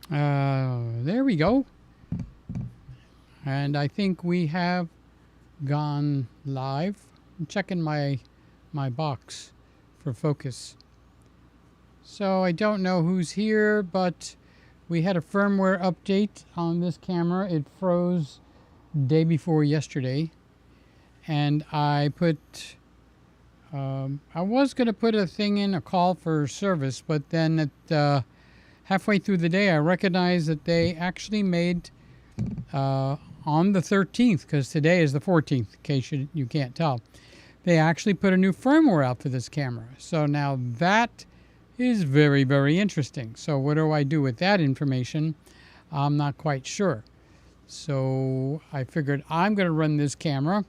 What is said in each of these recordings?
There we go. And I think we have gone live. I'm checking my box for focus. So I don't know who's here, but we had a firmware update on this camera. It froze day before yesterday, and I put I was going to put a thing in, a call for service, but then at halfway through the day I recognized that they actually made on the 13th, because today is the 14th, in case you can't tell, they actually put a new firmware out for this camera. So now that is very, very interesting. So what do I do with that information? I'm not quite sure. So I figured I'm going to run this camera.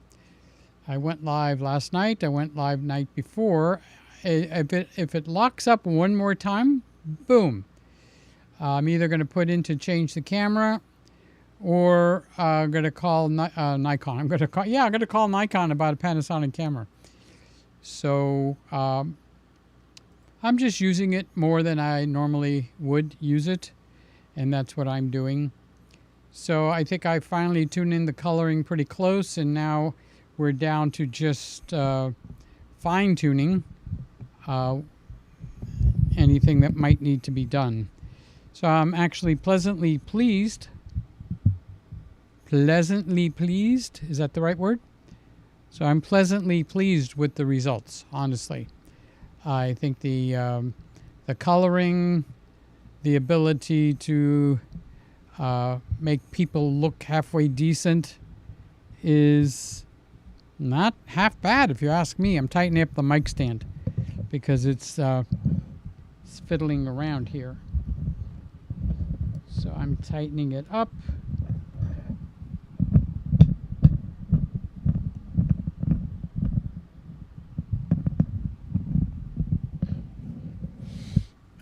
I went live last night. I went live night before. If it locks up one more time, boom. I'm either going to put in to change the camera, or I'm going to call Nikon. I'm going to call Nikon about a Panasonic camera. So I'm just using it more than I normally would use it, and that's what I'm doing. So I think I finally tuned in the coloring pretty close, and now we're down to just fine-tuning anything that might need to be done. So I'm actually pleasantly pleased. Pleasantly pleased? Is that the right word? So I'm pleasantly pleased with the results, honestly. I think the coloring, the ability to make people look halfway decent is not half bad, if you ask me. I'm tightening up the mic stand because it's fiddling around here. So I'm tightening it up.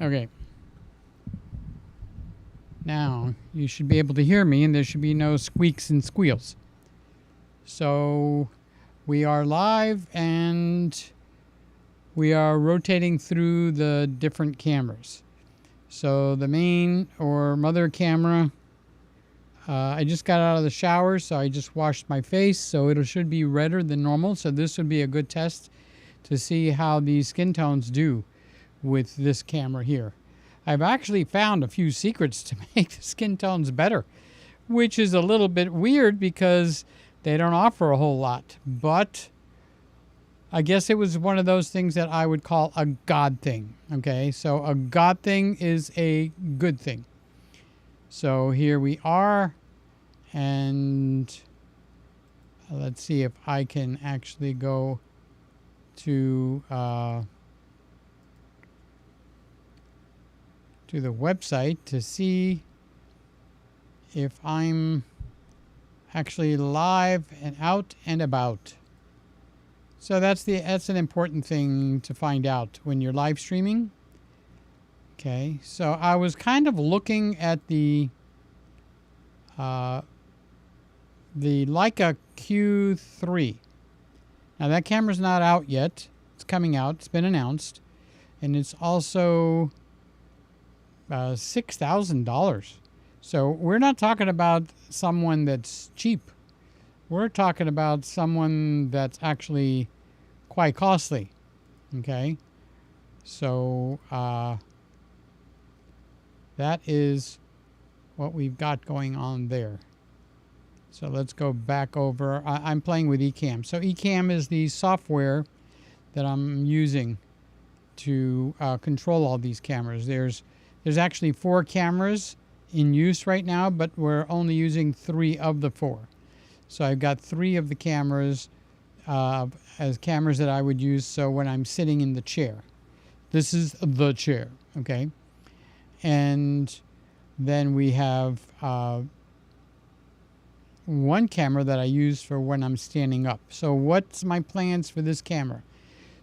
Okay. Now you should be able to hear me, and there should be no squeaks and squeals. So we are live, and we are rotating through the different cameras. So the main or mother camera, I just got out of the shower, so I just washed my face, so it should be redder than normal. So this would be a good test to see how the skin tones do with this camera here. I've actually found a few secrets to make the skin tones better, which is a little bit weird because they don't offer a whole lot. But I guess it was one of those things that I would call a God thing. Okay, so a God thing is a good thing. So here we are, and let's see if I can actually go to the website to see if I'm actually live and out and about. So that's an important thing to find out when you're live streaming. Okay, so I was kind of looking at the Leica Q3. Now that camera's not out yet. It's coming out. It's been announced, and it's also $6,000. So we're not talking about someone that's cheap. We're talking about someone that's actually quite costly. Okay, so that is what we've got going on there. So let's go back over. I'm playing with Ecamm. So Ecamm is the software that I'm using to control all these cameras. There's actually 4 cameras in use right now, but we're only using 3 of the 4. So I've got 3 of the cameras as cameras that I would use. So when I'm sitting in the chair, this is the chair, okay? And then we have 1 camera that I use for when I'm standing up. So what's my plans for this camera?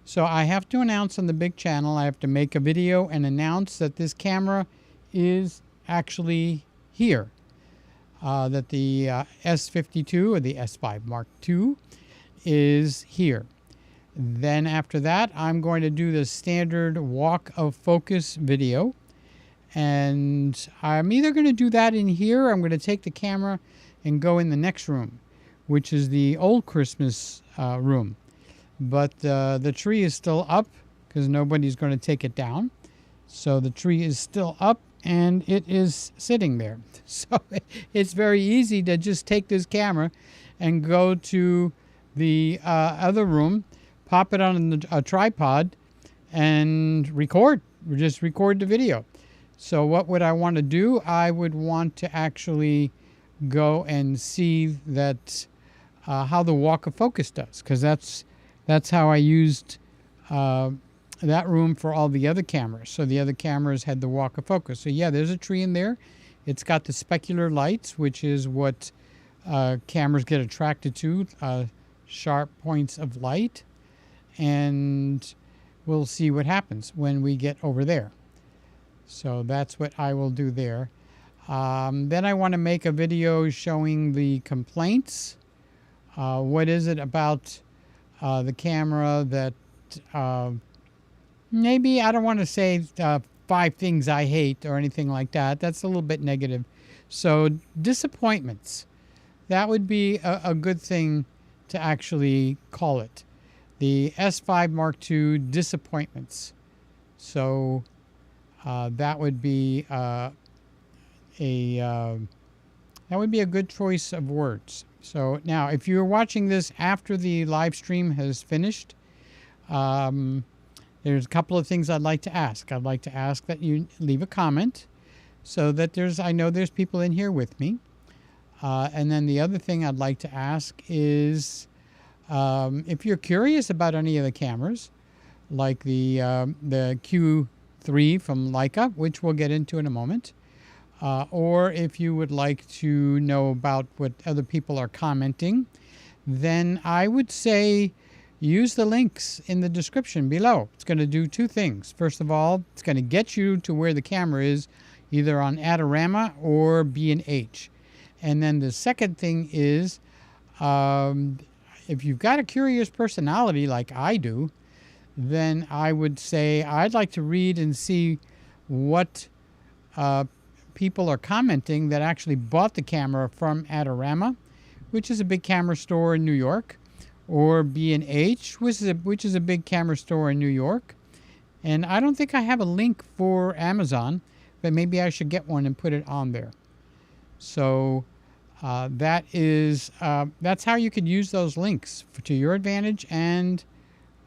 So I have to announce on the big channel, I have to make a video and announce that this camera is actually here. That the S52 or the S5 Mark II is here. Then after that, I'm going to do the standard walk of focus video. And I'm either going to do that in here, or I'm going to take the camera and go in the next room, which is the old Christmas room. But the tree is still up because nobody's going to take it down. So the tree is still up and it is sitting there. So it's very easy to just take this camera and go to the other room, pop it on a tripod, and record. Just record the video. So what would I want to do? I would want to actually go and see that how the walk of focus does, because that's how I used that room for all the other cameras. So the other cameras had the walk of focus. So yeah, there's a tree in there. It's got the specular lights, which is what cameras get attracted to, sharp points of light. And we'll see what happens when we get over there. So that's what I will do there. Then I want to make a video showing the complaints. What is it about the camera that maybe I don't want to say 5 things I hate or anything like that. That's a little bit negative. So disappointments. That would be a good thing to actually call it. The S5 Mark II disappointments. So that would be that would be a good choice of words. So now, if you're watching this after the live stream has finished, there's a couple of things I'd like to ask. I'd like to ask that you leave a comment so that I know there's people in here with me. And then the other thing I'd like to ask is if you're curious about any of the cameras, like the Q3 from Leica, which we'll get into in a moment, or if you would like to know about what other people are commenting, then I would say use the links in the description below. It's going to do 2 things. First of all, it's going to get you to where the camera is, either on Adorama or B&H. And then the second thing is, if you've got a curious personality like I do, then I would say I'd like to read and see what people are commenting that actually bought the camera from Adorama, which is a big camera store in New York, or B&H, which is a big camera store in New York. And I don't think I have a link for Amazon, but maybe I should get one and put it on there. So that's how you could use those links to your advantage, and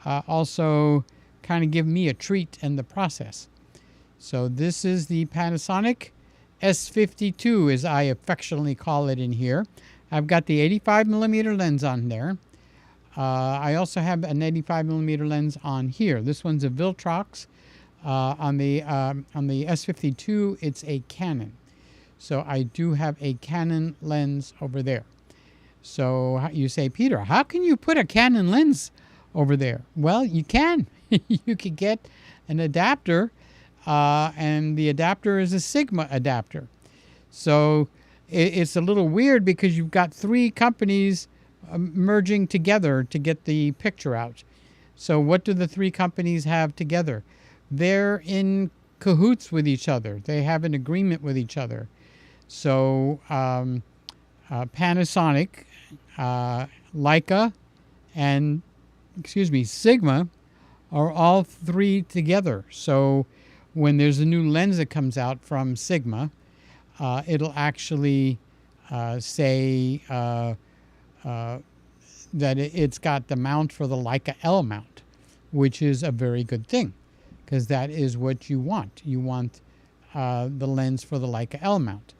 also kind of give me a treat in the process. So this is the Panasonic S52, as I affectionately call it in here. I've got the 85mm lens on there. I also have an 85mm lens on here. This one's a Viltrox. On the S52, it's a Canon. So I do have a Canon lens over there. So you say, Peter, how can you put a Canon lens over there? Well, you can. You could get an adapter, and the adapter is a Sigma adapter. So it's a little weird because you've got 3 companies merging together to get the picture out. So what do the 3 companies have together? They're in cahoots with each other. They have an agreement with each other. So Panasonic, Leica, and Sigma are all 3 together. So when there's a new lens that comes out from Sigma, it'll actually say that it's got the mount for the Leica L mount, which is a very good thing, because that is what you want. You want the lens for the Leica L mount.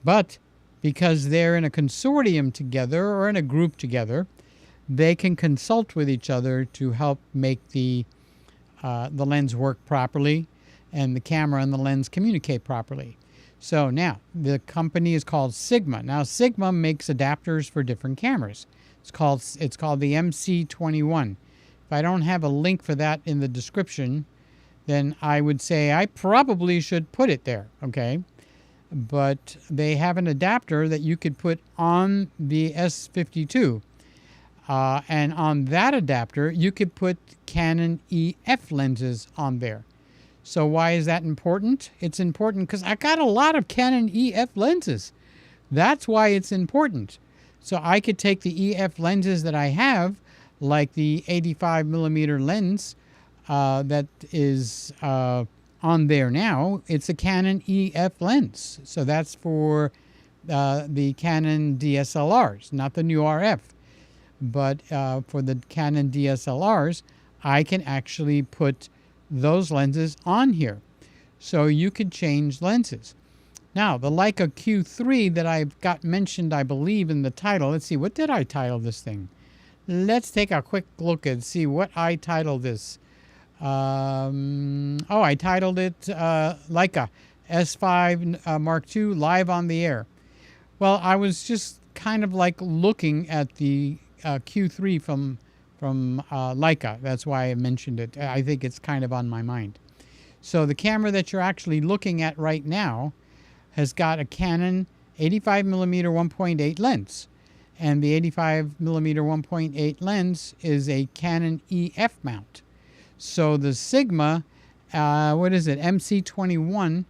But because they're in a consortium together or in a group together, they can consult with each other to help make the lens work properly and the camera and the lens communicate properly. So now the company is called Sigma. Now Sigma makes adapters for different cameras. It's called the MC21. If I don't have a link for that in the description, then I would say I probably should put it there, okay? But they have an adapter that you could put on the S52. And on that adapter, you could put Canon EF lenses on there. So why is that important? It's important because I got a lot of Canon EF lenses. That's why it's important. So I could take the EF lenses that I have, like the 85 millimeter lens that is on there now. It's a Canon EF lens. So that's for the Canon DSLRs, not the new RF. But for the Canon DSLRs, I can actually put those lenses on here. So you could change lenses. Now, the Leica Q3 that I've got mentioned, I believe, in the title. Let's see, what did I title this thing? Let's take a quick look and see what I titled this. I titled it Leica S5 Mark II Live on the Air. Well, I was just kind of like looking at the Q3 from Leica. That's why I mentioned it. I think it's kind of on my mind. So the camera that you're actually looking at right now has got a Canon 85 millimeter 1.8 lens. And the 85 millimeter 1.8 lens is a Canon EF mount. So the Sigma, MC21,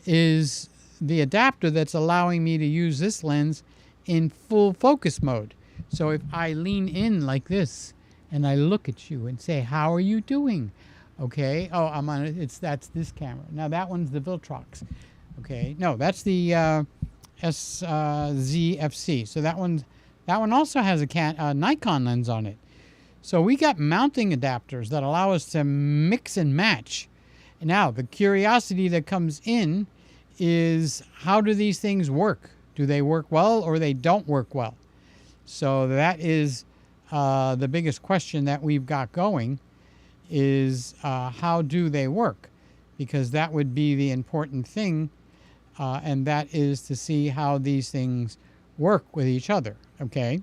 is the adapter that's allowing me to use this lens in full focus mode. So if I lean in like this and I look at you and say, how are you doing? Okay. Oh, I'm on it. That's this camera. Now that one's the Viltrox. Okay. No, that's the SZFC. So that one also has a Nikon lens on it. So we got mounting adapters that allow us to mix and match. Now the curiosity that comes in is, how do these things work? Do they work well or they don't work well? So that is the biggest question that we've got going, is how do they work? Because that would be the important thing, and that is to see how these things work with each other, okay?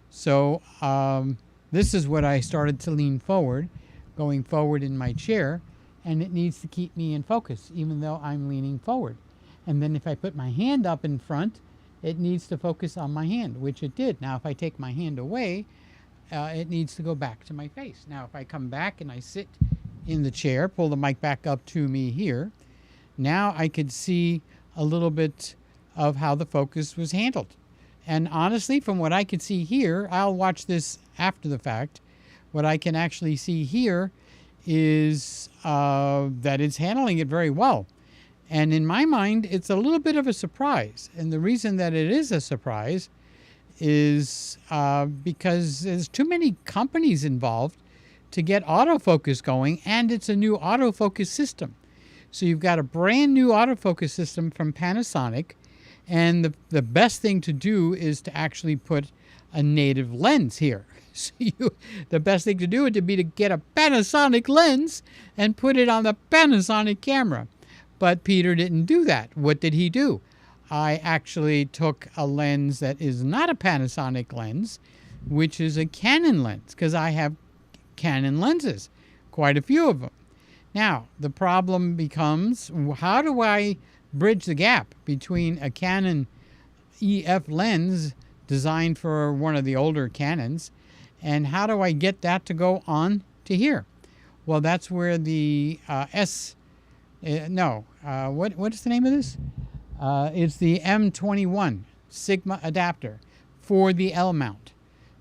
So this is what I started to lean forward, going forward in my chair, and it needs to keep me in focus, even though I'm leaning forward. And then if I put my hand up in front, it needs to focus on my hand, which it did. Now, if I take my hand away, it needs to go back to my face. Now, if I come back and I sit in the chair, pull the mic back up to me here, now I could see a little bit of how the focus was handled. And honestly, from what I could see here, I'll watch this after the fact, what I can actually see here is that it's handling it very well. And in my mind, it's a little bit of a surprise. And the reason that it is a surprise is because there's too many companies involved to get autofocus going, and it's a new autofocus system. So you've got a brand new autofocus system from Panasonic, and the best thing to do is to actually put a native lens here. So the best thing to do would be to get a Panasonic lens and put it on the Panasonic camera. But Peter didn't do that. What did he do? I actually took a lens that is not a Panasonic lens, which is a Canon lens, because I have Canon lenses, quite a few of them. Now, the problem becomes, how do I bridge the gap between a Canon EF lens designed for one of the older Canons, and how do I get that to go on to here? Well, that's where the what is the name of this? It's the M21 Sigma adapter for the L mount.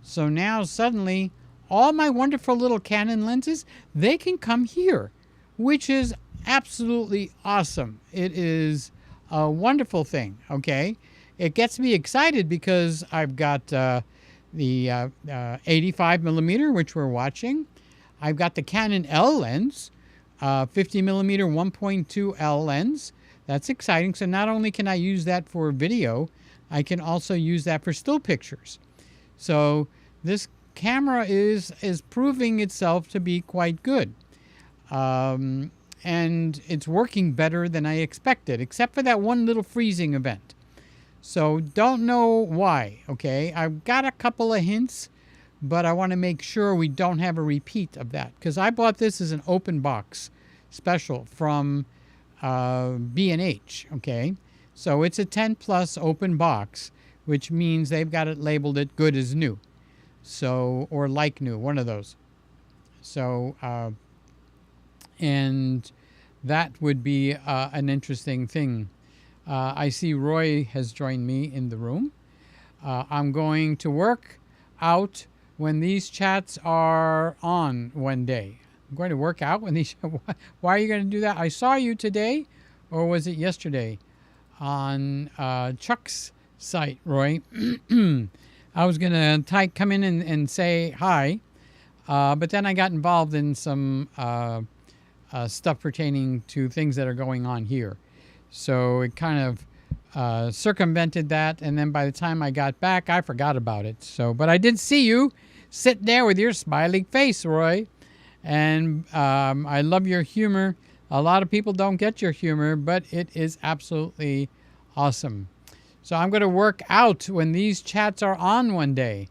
So now suddenly all my wonderful little Canon lenses, they can come here, which is absolutely awesome. It is a wonderful thing, okay? It gets me excited because I've got the 85 millimeter, which we're watching. I've got the Canon L lens, 50 millimeter 1.2 L lens. That's exciting. So not only can I use that for video, I can also use that for still pictures. So this camera is proving itself to be quite good. And it's working better than I expected, except for that one little freezing event. So don't know why, okay? I've got a couple of hints, but I want to make sure we don't have a repeat of that, because I bought this as an open box special from B&H, okay? So it's a 10 plus open box, which means they've got it labeled it good as new. So, or like new, one of those. So, and that would be an interesting thing. I see Roy has joined me in the room. I'm going to work out when these chats are on one day. I'm going to work out when these... Why are you going to do that? I saw you today, or was it yesterday, on Chuck's site, Roy. I was going to come in and say hi, but then I got involved in some stuff pertaining to things that are going on here. So it kind of circumvented that, and then by the time I got back, I forgot about it. So, but I did see you sit there with your smiling face, Roy, and I love your humor. A lot of people don't get your humor, but it is absolutely awesome. So I'm going to work out when these chats are on one day.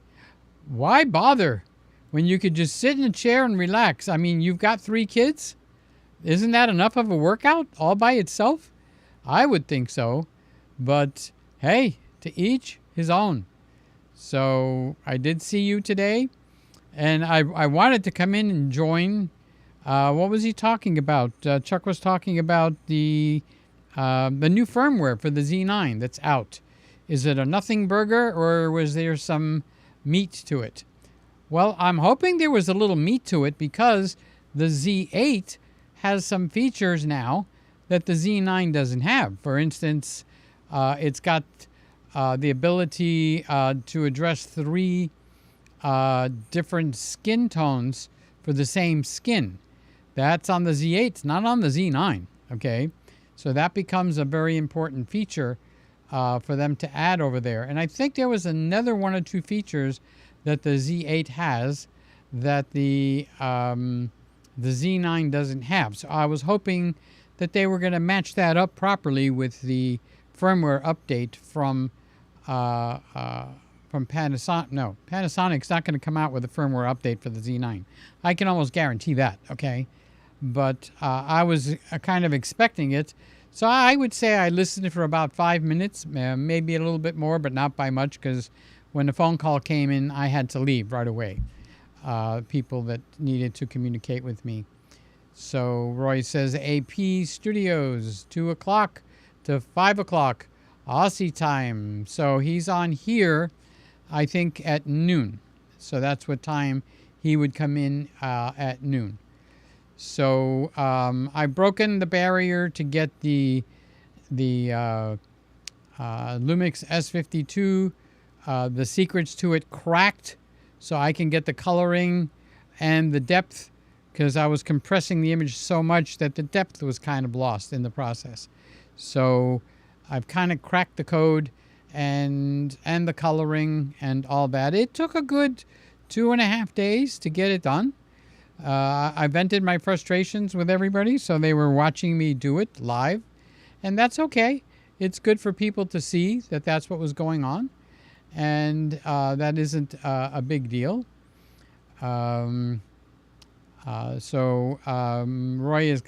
Why bother when you could just sit in a chair and relax? I mean, you've got 3 kids. Isn't that enough of a workout all by itself? I would think so. But hey, to each his own. So I did see you today, and I wanted to come in and join. What was he talking about? Chuck was talking about the new firmware for the Z9 that's out. Is it a nothing burger, or was there some meat to it? Well, I'm hoping there was a little meat to it, because the Z8 has some features now that the Z9 doesn't have. For instance, it's got the ability to address 3 different skin tones for the same skin. That's on the Z8, it's not on the Z9, okay? So that becomes a very important feature for them to add over there. And I think there was another 1 or 2 features that the Z8 has that the Z9 doesn't have. So I was hoping that they were going to match that up properly with the firmware update from Panasonic. No, Panasonic's not going to come out with a firmware update for the Z9. I can almost guarantee that, okay? But I was kind of expecting it. So I would say I listened for about 5 minutes, maybe a little bit more, but not by much, because when the phone call came in, I had to leave right away. People that needed to communicate with me. So Roy says AP Studios, 2 o'clock to 5 o'clock Aussie time. So he's on here, I think, at noon. So that's what time he would come in at noon. So I've broken the barrier to get the Lumix S52, the secrets to it cracked, so I can get the coloring and the depth, because I was compressing the image so much that the depth was kind of lost in the process. So I've kind of cracked the code and the coloring and all that. It took a good 2.5 days to get it done. I vented my frustrations with everybody, so they were watching me do it live, and that's okay. It's good for people to see that that's what was going on, and that isn't a big deal. Roy is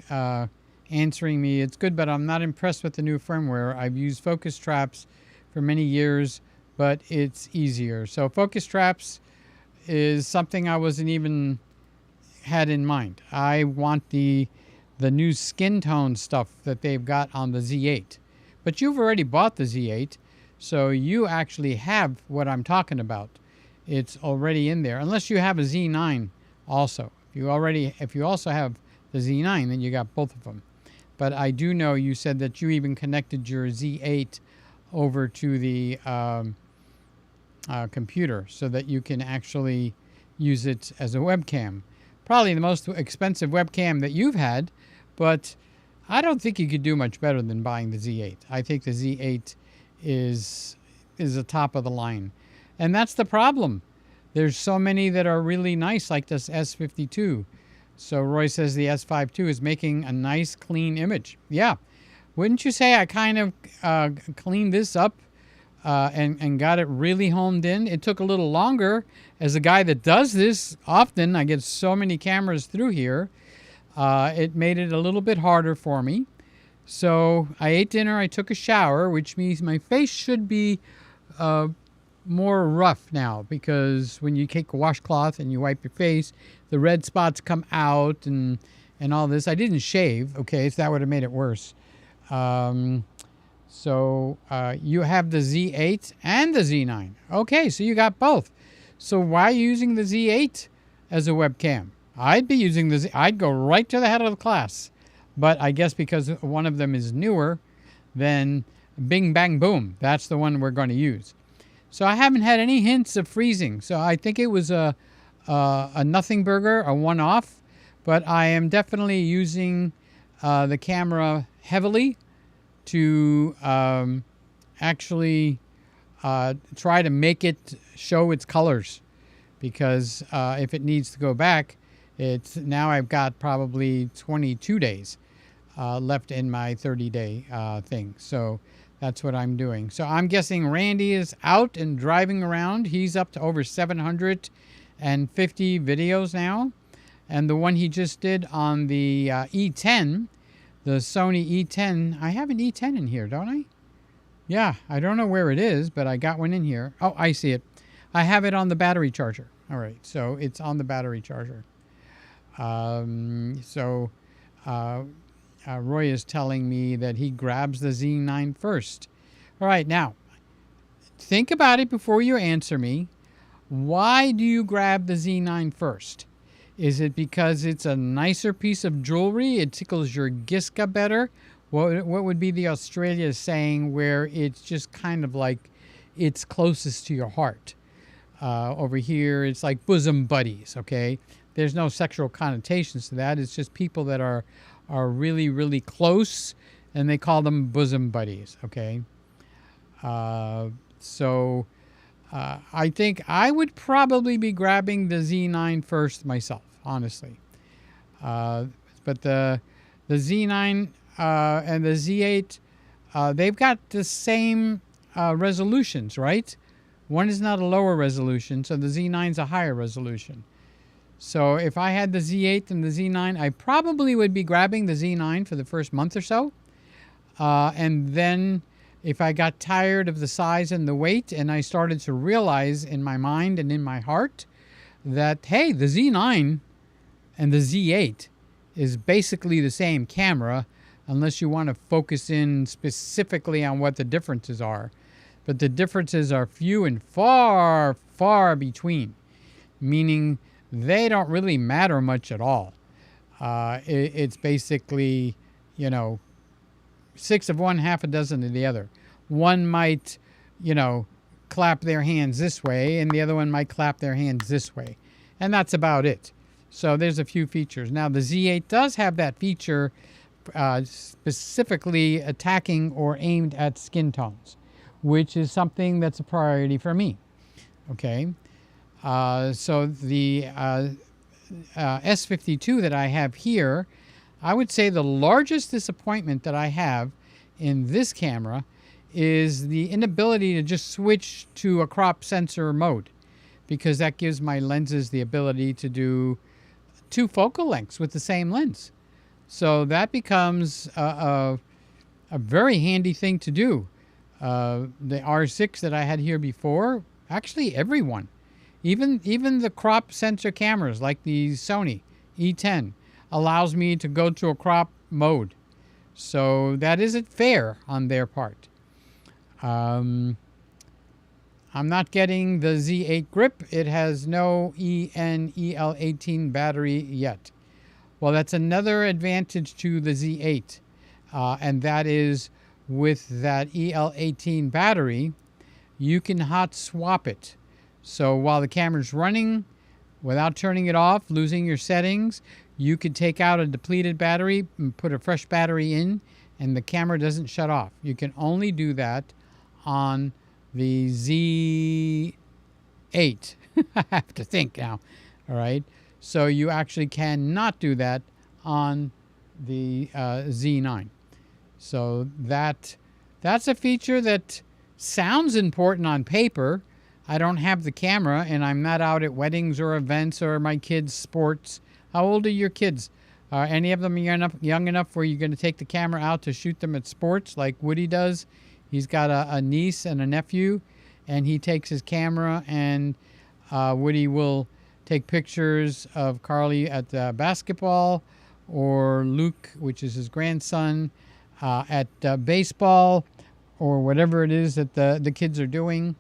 answering me, it's good, but I'm not impressed with the new firmware. I've used focus traps for many years, but it's easier. So focus traps is something I wasn't even had in mind. I want the new skin tone stuff that they've got on the Z8. But you've already bought the Z8, so you actually have what I'm talking about. It's already in there, unless you have a Z9 also. If you also have the Z9, then you got both of them. But I do know you said that you even connected your Z8 over to the computer so that you can actually use it as a webcam. Probably the most expensive webcam that you've had, but I don't think you could do much better than buying the Z8. I think the Z8 is the top of the line. And that's the problem. There's so many that are really nice, like this S52. So Roy says the S52 is making a nice, clean image. Yeah. Wouldn't you say I kind of cleaned this up and got it really honed in? It took a little longer. As a guy that does this often, I get so many cameras through here. It made it a little bit harder for me. So I ate dinner, I took a shower, which means my face should be more rough now, because when you take a washcloth and you wipe your face, the red spots come out, and and all this. I didn't shave, okay, so that would have made it worse. So you have the Z8 and the Z9. Okay, so you got both. So why are you using the Z8 as a webcam? I'd be using the I'd go right to the head of the class. But I guess because one of them is newer, then bing, bang, boom. That's the one we're going to use. So I haven't had any hints of freezing. So I think it was a nothing burger, a one-off. But I am definitely using the camera heavily to actually try to make it show its colors. Because if it needs to go back, it's now I've got probably 22 days left in my 30-day thing. So that's what I'm doing. So I'm guessing Randy is out and driving around. He's up to over 750 videos now. And the one he just did on the E10, the Sony E10. I have an E10 in here, don't I? Yeah, I don't know where it is, but I got one in here. Oh, I see it. I have it on the battery charger. All right, so it's on the battery charger. Roy is telling me that he grabs the Z9 first. All right, now, think about it before you answer me. Why do you grab the Z9 first? Is it because it's a nicer piece of jewelry? It tickles your Giska better? What would be the Australia saying where it's just kind of like it's closest to your heart? Over here, it's like bosom buddies, okay? There's no sexual connotations to that. It's just people that are really, really close, and they call them bosom buddies, okay? I think I would probably be grabbing the Z9 first myself, honestly. But the Z9 and the Z8, they've got the same resolutions, right? One is not a lower resolution, so the Z9 is a higher resolution. So if I had the Z8 and the Z9, I probably would be grabbing the Z9 for the first month or so. And then if I got tired of the size and the weight, and I started to realize in my mind and in my heart that, hey, the Z9 and the Z8 is basically the same camera, unless you want to focus in specifically on what the differences are. But the differences are few and far, far between, meaning they don't really matter much at all. It's basically, 6 of one, half a dozen of the other. One might, clap their hands this way, and the other one might clap their hands this way. And that's about it. So there's a few features. Now, the Z8 does have that feature specifically attacking or aimed at skin tones, which is something that's a priority for me. Okay. So the S52 that I have here, I would say the largest disappointment that I have in this camera is the inability to just switch to a crop sensor mode, because that gives my lenses the ability to do 2 focal lengths with the same lens. So that becomes a very handy thing to do. The R6 that I had here before, actually everyone, even the crop sensor cameras like the Sony E10 allows me to go to a crop mode. So that isn't fair on their part. I'm not getting the Z8 grip. It has no ENEL18 battery yet. Well, that's another advantage to the Z8, and that is with that EL18 battery, you can hot swap it. So while the camera's running, without turning it off, losing your settings, you could take out a depleted battery and put a fresh battery in, and the camera doesn't shut off. You can only do that on the Z8. I have to think now. All right. So you actually cannot do that on the Z9. So that's a feature that sounds important on paper. I don't have the camera, and I'm not out at weddings or events or my kids' sports. How old are your kids? Are any of them young enough where you're going to take the camera out to shoot them at sports like Woody does? He's got a niece and a nephew, and he takes his camera, and Woody will take pictures of Carly at the basketball or Luke, which is his grandson, at baseball or whatever it is that the kids are doing.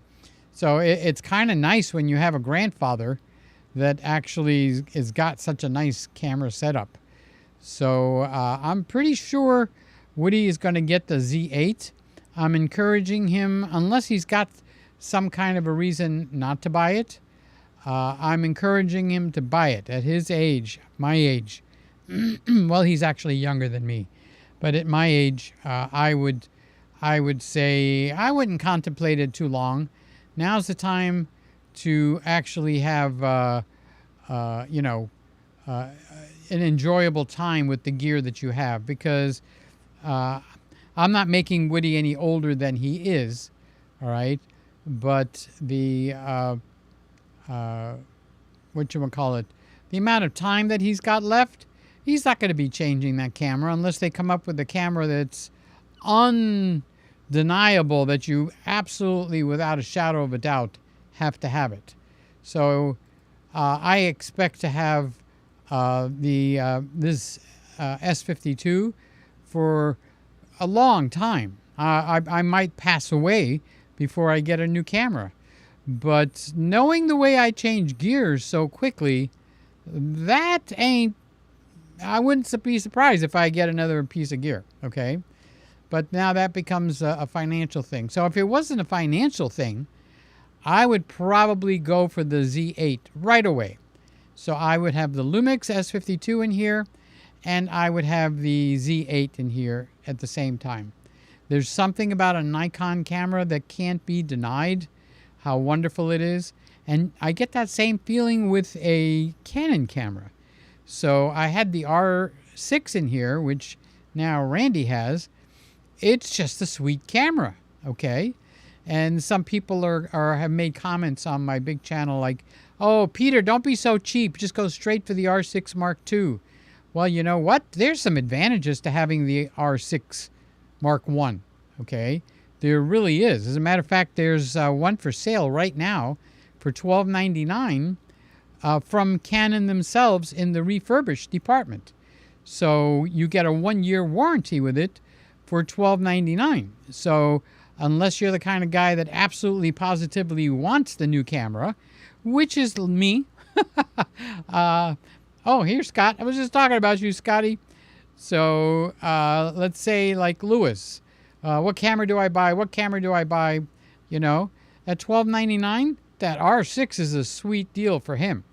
So it's kind of nice when you have a grandfather that actually has got such a nice camera setup. So I'm pretty sure Woody is going to get the Z8. I'm encouraging him, unless he's got some kind of a reason not to buy it, I'm encouraging him to buy it at his age, my age. Well, he's actually younger than me, but at my age, I would say I wouldn't contemplate it too long. Now's the time to actually have, an enjoyable time with the gear that you have, because I'm not making Woody any older than he is, all right? But the the amount of time that he's got left, he's not going to be changing that camera unless they come up with a camera that's undeniable, that you absolutely, without a shadow of a doubt, have to have it. So I expect to have this S52 for a long time. I might pass away before I get a new camera. But knowing the way I change gears so quickly, I wouldn't be surprised if I get another piece of gear, okay? But now that becomes a financial thing. So if it wasn't a financial thing, I would probably go for the Z8 right away. So I would have the Lumix S52 in here, and I would have the Z8 in here at the same time. There's something about a Nikon camera that can't be denied, how wonderful it is. And I get that same feeling with a Canon camera. So I had the R6 in here, which now Randy has. It's just a sweet camera, okay? And some people have made comments on my big channel like, oh, Peter, don't be so cheap. Just go straight for the R6 Mark II. Well, you know what? There's some advantages to having the R6 Mark I, okay? There really is. As a matter of fact, there's one for sale right now for $12.99 from Canon themselves in the refurbished department. So you get a 1-year warranty with it for $12.99. So unless you're the kind of guy that absolutely positively wants the new camera, which is me. Oh, here's Scott. I was just talking about you, Scotty. So let's say like Lewis. What camera do I buy? What camera do I buy? You know, at $12.99, that R6 is a sweet deal for him.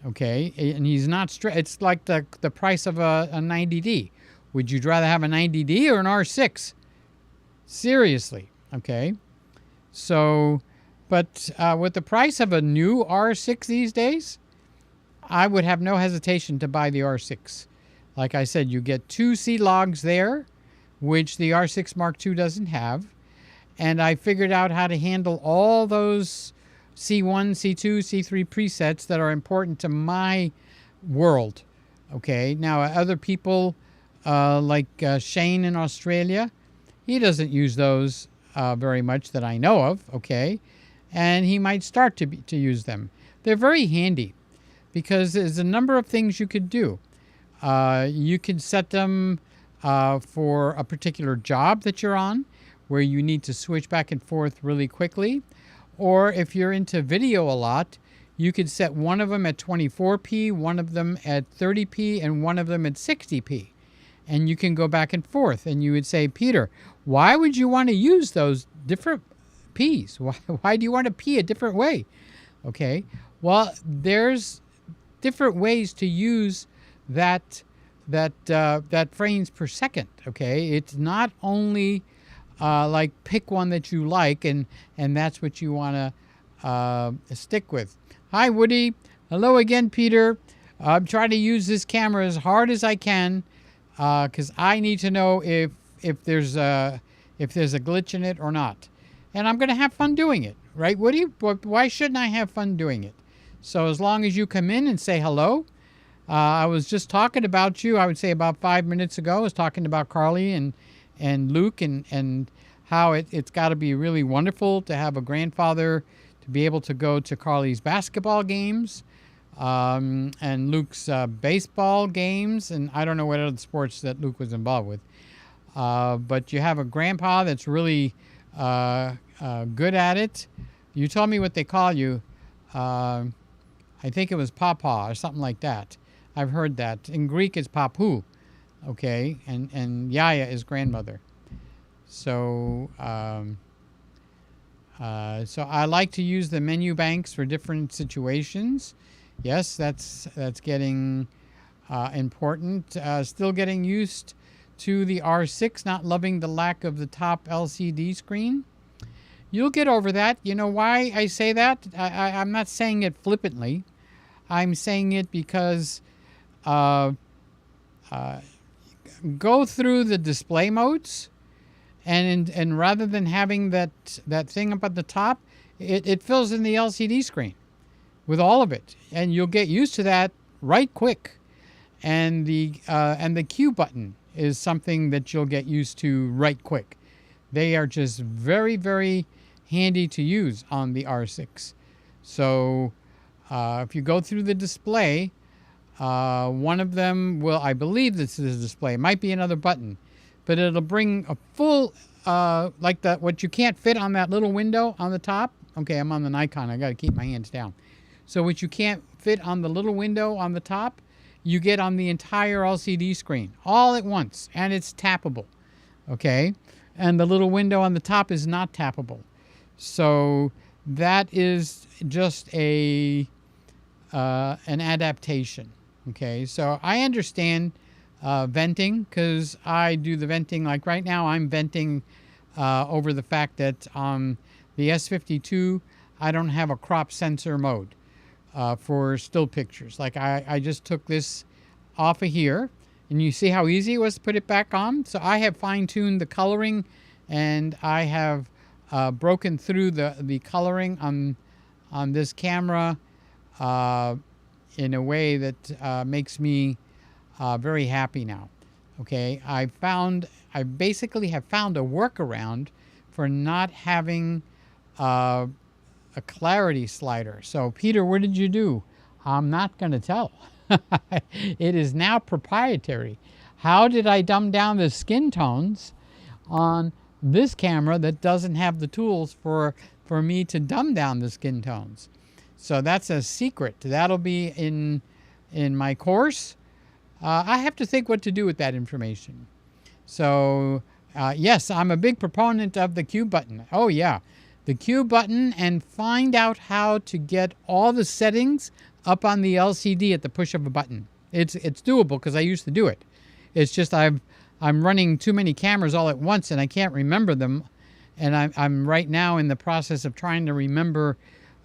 Okay, and he's not it's like the price of a 90D. Would you rather have a 90D or an R6? Seriously, okay? So, but with the price of a new R6 these days, I would have no hesitation to buy the R6. Like I said, you get 2 C-Logs there, which the R6 Mark II doesn't have. And I figured out how to handle all those C1, C2, C3 presets that are important to my world. Okay, now other people like Shane in Australia, he doesn't use those very much that I know of, okay? And he might start to use them. They're very handy because there's a number of things you could do. You can set them for a particular job that you're on where you need to switch back and forth really quickly. Or if you're into video a lot, you could set one of them at 24p, one of them at 30p, and one of them at 60p. And you can go back and forth. And you would say, Peter, why would you want to use those different Ps? Why do you want to P a different way? Okay, well, there's different ways to use that frames per second. Okay, it's not only like pick one that you like and that's what you want to stick with. Hi, Woody. Hello again, Peter. I'm trying to use this camera as hard as I can because I need to know if there's a glitch in it or not. And I'm going to have fun doing it, right, Woody? Why shouldn't I have fun doing it? So as long as you come in and say hello. I was just talking about you, I would say about 5 minutes ago. I was talking about Carly and Luke and how it's got to be really wonderful to have a grandfather to be able to go to Carly's basketball games and Luke's baseball games, and I don't know what other sports that Luke was involved with. But you have a grandpa that's really good at it. You told me what they call you. I think it was Papa or something like that. I've heard that. In Greek, it's Papu, okay? And Yaya is grandmother. So, so I like to use the menu banks for different situations. Yes, that's getting important. Still getting used to the R6, not loving the lack of the top LCD screen. You'll get over that. You know why I say that? I'm not saying it flippantly. I'm saying it because go through the display modes, and rather than having that thing up at the top, it fills in the LCD screen with all of it, and you'll get used to that right quick. And the Q button is something that you'll get used to right quick. They are just very, very handy to use on the R6. So if you go through the display, one of them will, I believe this is a display, it might be another button, but it'll bring a full, like what you can't fit on that little window on the top. Okay, I'm on the Nikon, I gotta keep my hands down. So what you can't fit on the little window on the top, you get on the entire LCD screen all at once, and it's tappable, okay? And the little window on the top is not tappable. So that is just an adaptation, okay? So I understand venting, because I do the venting. Like right now, I'm venting over the fact that on the S52, I don't have a crop sensor mode for still pictures. Like I just took this off of here, and you see how easy it was to put it back on. So I have fine-tuned the coloring, and I have broken through the coloring on this camera in a way that makes me very happy now. Okay, I basically have found a workaround for not having a clarity slider. So Peter, what did you do? I'm not going to tell. It is now proprietary. How did I dumb down the skin tones on this camera that doesn't have the tools for me to dumb down the skin tones? So that's a secret. That'll be in my course. I have to think what to do with that information. So yes, I'm a big proponent of the Q button. Oh yeah, the Q button, and find out how to get all the settings up on the LCD at the push of a button. It's doable because I used to do it. It's just I'm running too many cameras all at once and I can't remember them. And I'm right now in the process of trying to remember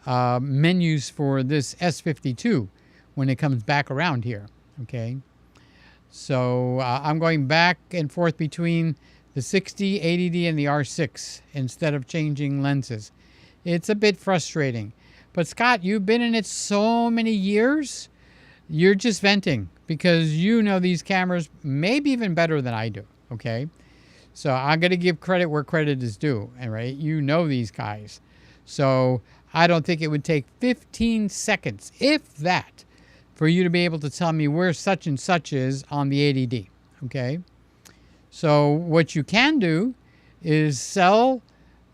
menus for this S52 when it comes back around here. Okay. So I'm going back and forth between the 60, 80D, and the R6 instead of changing lenses. It's a bit frustrating. But Scott, you've been in it so many years, you're just venting because you know these cameras maybe even better than I do, okay? So I'm going to give credit where credit is due, all right? You know these guys. So I don't think it would take 15 seconds, if that, for you to be able to tell me where such and such is on the 80D, okay? So what you can do is sell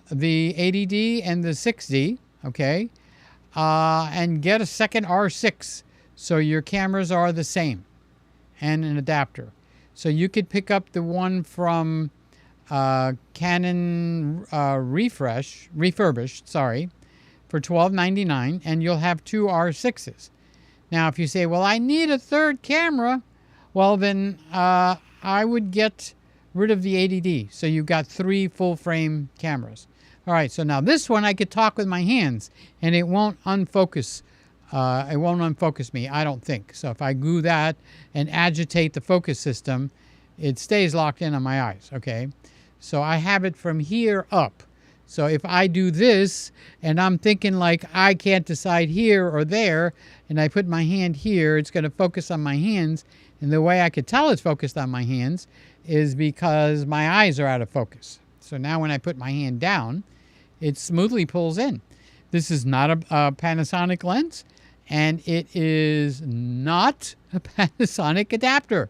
the 80D and the 6D, okay? And get a second R6 so your cameras are the same, and an adapter. So you could pick up the one from Canon refurbished, for $12.99, and you'll have two R6s. Now, if you say, well, I need a third camera, well, then I would get rid of the 80D. So you've got three full-frame cameras. All right, so now this one I could talk with my hands, and it won't unfocus. It won't unfocus me, I don't think. So if I do that and agitate the focus system, it stays locked in on my eyes, okay? So I have it from here up. So if I do this, and I'm thinking like I can't decide here or there, and I put my hand here, it's going to focus on my hands. And the way I could tell it's focused on my hands is because my eyes are out of focus. So now when I put my hand down, it smoothly pulls in. This is not a Panasonic lens, and it is not a Panasonic adapter.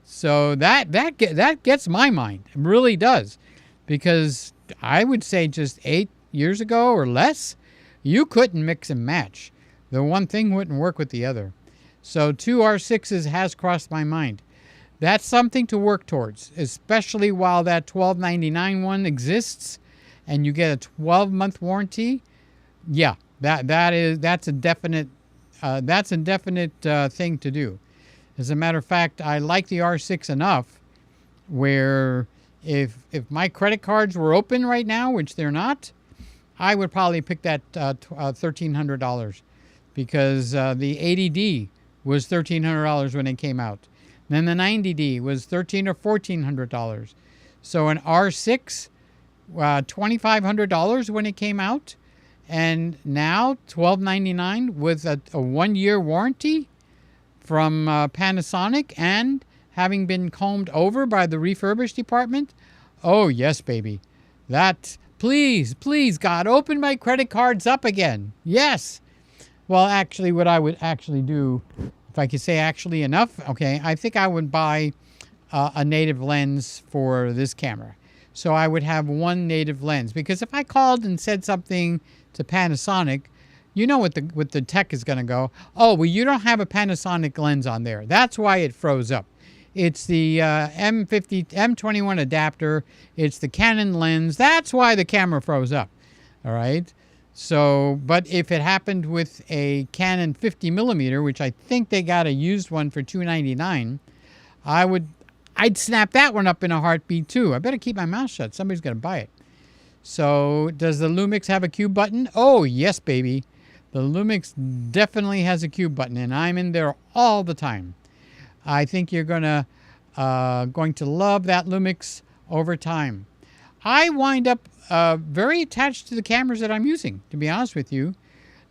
So that gets my mind. It really does. Because I would say just 8 years ago or less, you couldn't mix and match. The one thing wouldn't work with the other. So 2 R6s has crossed my mind. That's something to work towards, especially while that $12.99 one exists and you get a 12-month warranty. Yeah, that's a definite thing to do. As a matter of fact, I like the R6 enough where if my credit cards were open right now, which they're not, I would probably pick that $1,300 because the 80D was $1,300 when it came out. Then the 90D was $1,300 or $1,400. So an R6, $2,500 when it came out, and now $12.99 with a 1-year warranty from Panasonic and having been combed over by the refurbished department. Oh yes, baby. That, please, God, open my credit cards up again. Yes. Well, actually, what I would actually do, if I could say actually enough, okay, I think I would buy a native lens for this camera. So I would have one native lens, because if I called and said something to Panasonic, you know what the tech is going to go, oh, well, you don't have a Panasonic lens on there. That's why it froze up. It's the M21 adapter. It's the Canon lens. That's why the camera froze up. All right. So, but if it happened with a Canon 50mm, which I think they got a used one for $299, I'd snap that one up in a heartbeat too. I better keep my mouth shut. Somebody's going to buy it. So, does the Lumix have a Q button? Oh, yes, baby. The Lumix definitely has a Q button, and I'm in there all the time. I think you're going to love that Lumix over time. I wind up very attached to the cameras that I'm using, to be honest with you.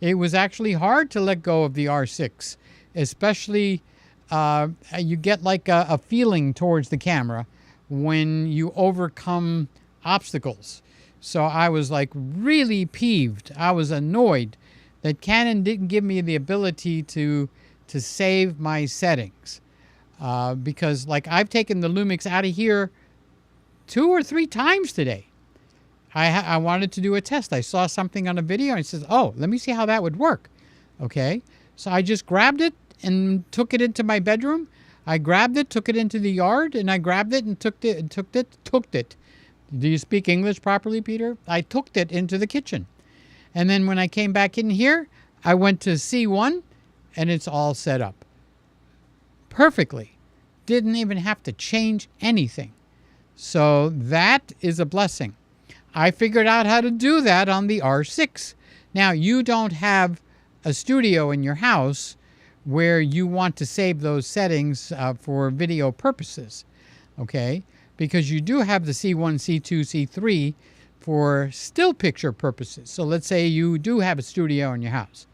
It was actually hard to let go of the R6, especially you get like a feeling towards the camera when you overcome obstacles. So I was like really peeved. I was annoyed that Canon didn't give me the ability to save my settings. Because like I've taken the Lumix out of here 2 or 3 times today. I wanted to do a test. I saw something on a video and it says, oh, let me see how that would work. Okay. So I just grabbed it and took it into my bedroom. I grabbed it, took it into the yard, and I grabbed it and took it. Do you speak English properly, Peter? I took it into the kitchen. And then when I came back in here, I went to C1 and it's all set up perfectly. Didn't even have to change anything. So that is a blessing. I figured out how to do that on the R6. Now, you don't have a studio in your house where you want to save those settings for video purposes, okay? Because you do have the C1, C2, C3 for still picture purposes. So let's say you do have a studio in your house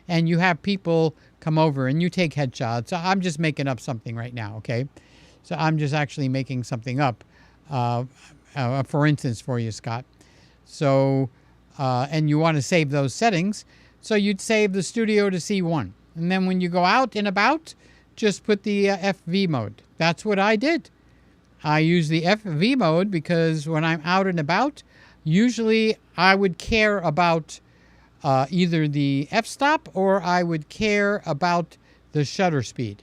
and you have people come over and you take headshots. So I'm just making up something right now, okay? So I'm just actually making something up, for instance, for you, Scott. So, and you want to save those settings. So you'd save the studio to C1. And then when you go out and about, just put the FV mode. That's what I did. I use the FV mode because when I'm out and about, usually I would care about either the f-stop or I would care about the shutter speed.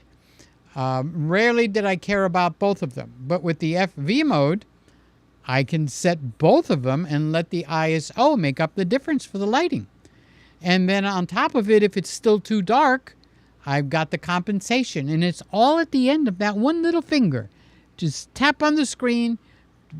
Rarely did I care about both of them. But with the FV mode, I can set both of them and let the ISO make up the difference for the lighting. And then on top of it, if it's still too dark, I've got the compensation. And it's all at the end of that one little finger. Just tap on the screen,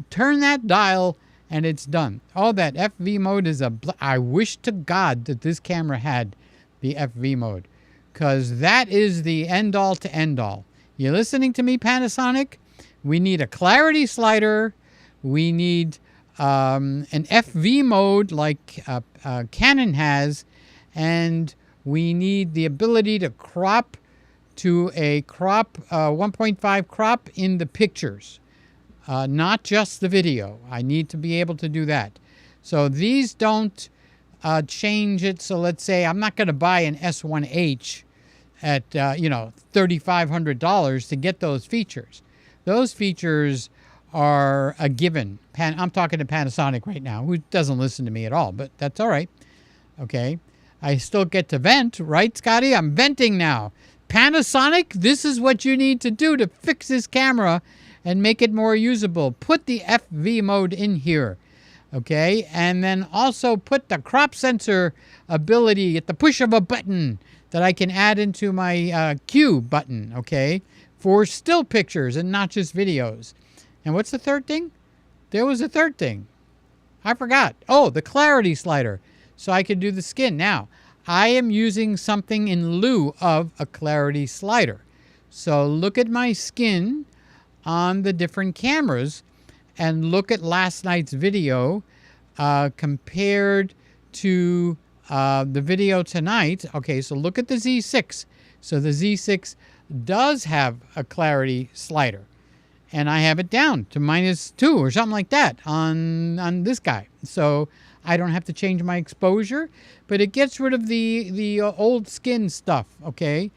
turn that dial, and it's done. Oh, that FV mode is I wish to God that this camera had the FV mode, because that is the end-all to end-all. You listening to me, Panasonic? We need a clarity slider. We need an FV mode like Canon has, and we need the ability to crop to a 1.5 crop in the pictures, not just the video. I need to be able to do that. So these don't change it. So let's say I'm not going to buy an S1H at, $3,500 to get those features. Those features are a given. I'm talking to Panasonic right now, who doesn't listen to me at all, but that's all right. Okay. I still get to vent, right, Scotty? I'm venting now. Panasonic, this is what you need to do to fix this camera and make it more usable. Put the FV mode in here. Okay. And then also put the crop sensor ability at the push of a button that I can add into my Q button. Okay. For still pictures and not just videos. And what's the third thing? There was a third thing. I forgot. Oh, the clarity slider. So I could do the skin. Now, I am using something in lieu of a clarity slider. So look at my skin on the different cameras and look at last night's video compared to the video tonight. Okay, so look at the Z6. So the Z6 does have a clarity slider. And I have it down to -2 or something like that on this guy. So I don't have to change my exposure, but it gets rid of the old skin stuff, okay?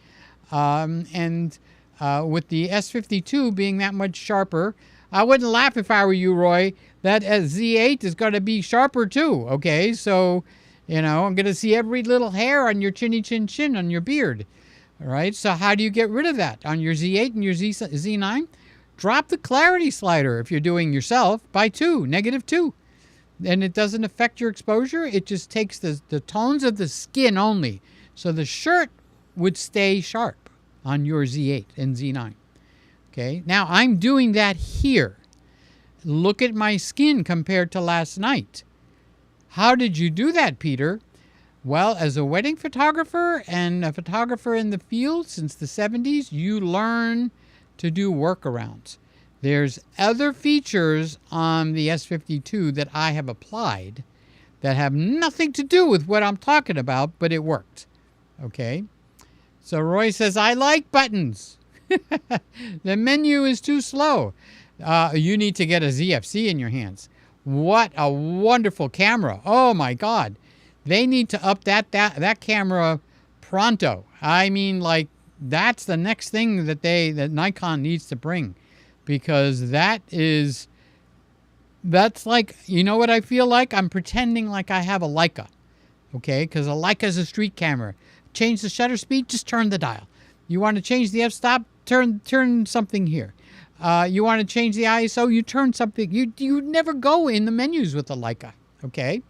And with the S52 being that much sharper, I wouldn't laugh if I were you, Roy. That Z8 is going to be sharper too, okay? So, I'm going to see every little hair on your chinny chin chin on your beard, all right? So how do you get rid of that? On your Z8 and your Z9, drop the clarity slider if you're doing yourself by -2. And it doesn't affect your exposure. It just takes the tones of the skin only. So the shirt would stay sharp on your Z8 and Z9. Okay. Now I'm doing that here. Look at my skin compared to last night. How did you do that, Peter? Well, as a wedding photographer and a photographer in the field since the 70s, you learn to do workarounds. There's other features on the S52 that I have applied that have nothing to do with what I'm talking about, but it worked. Okay. So Roy says, I like buttons. The menu is too slow. You need to get a ZFC in your hands. What a wonderful camera. Oh my God. They need to up that camera pronto. I mean, like, that's the next thing that Nikon needs to bring. Because that's like, you know what I feel like? I'm pretending like I have a Leica, okay? Because a Leica is a street camera. Change the shutter speed, just turn the dial. You want to change the f-stop, turn something here. You want to change the ISO, you turn something. You never go in the menus with the Leica, okay?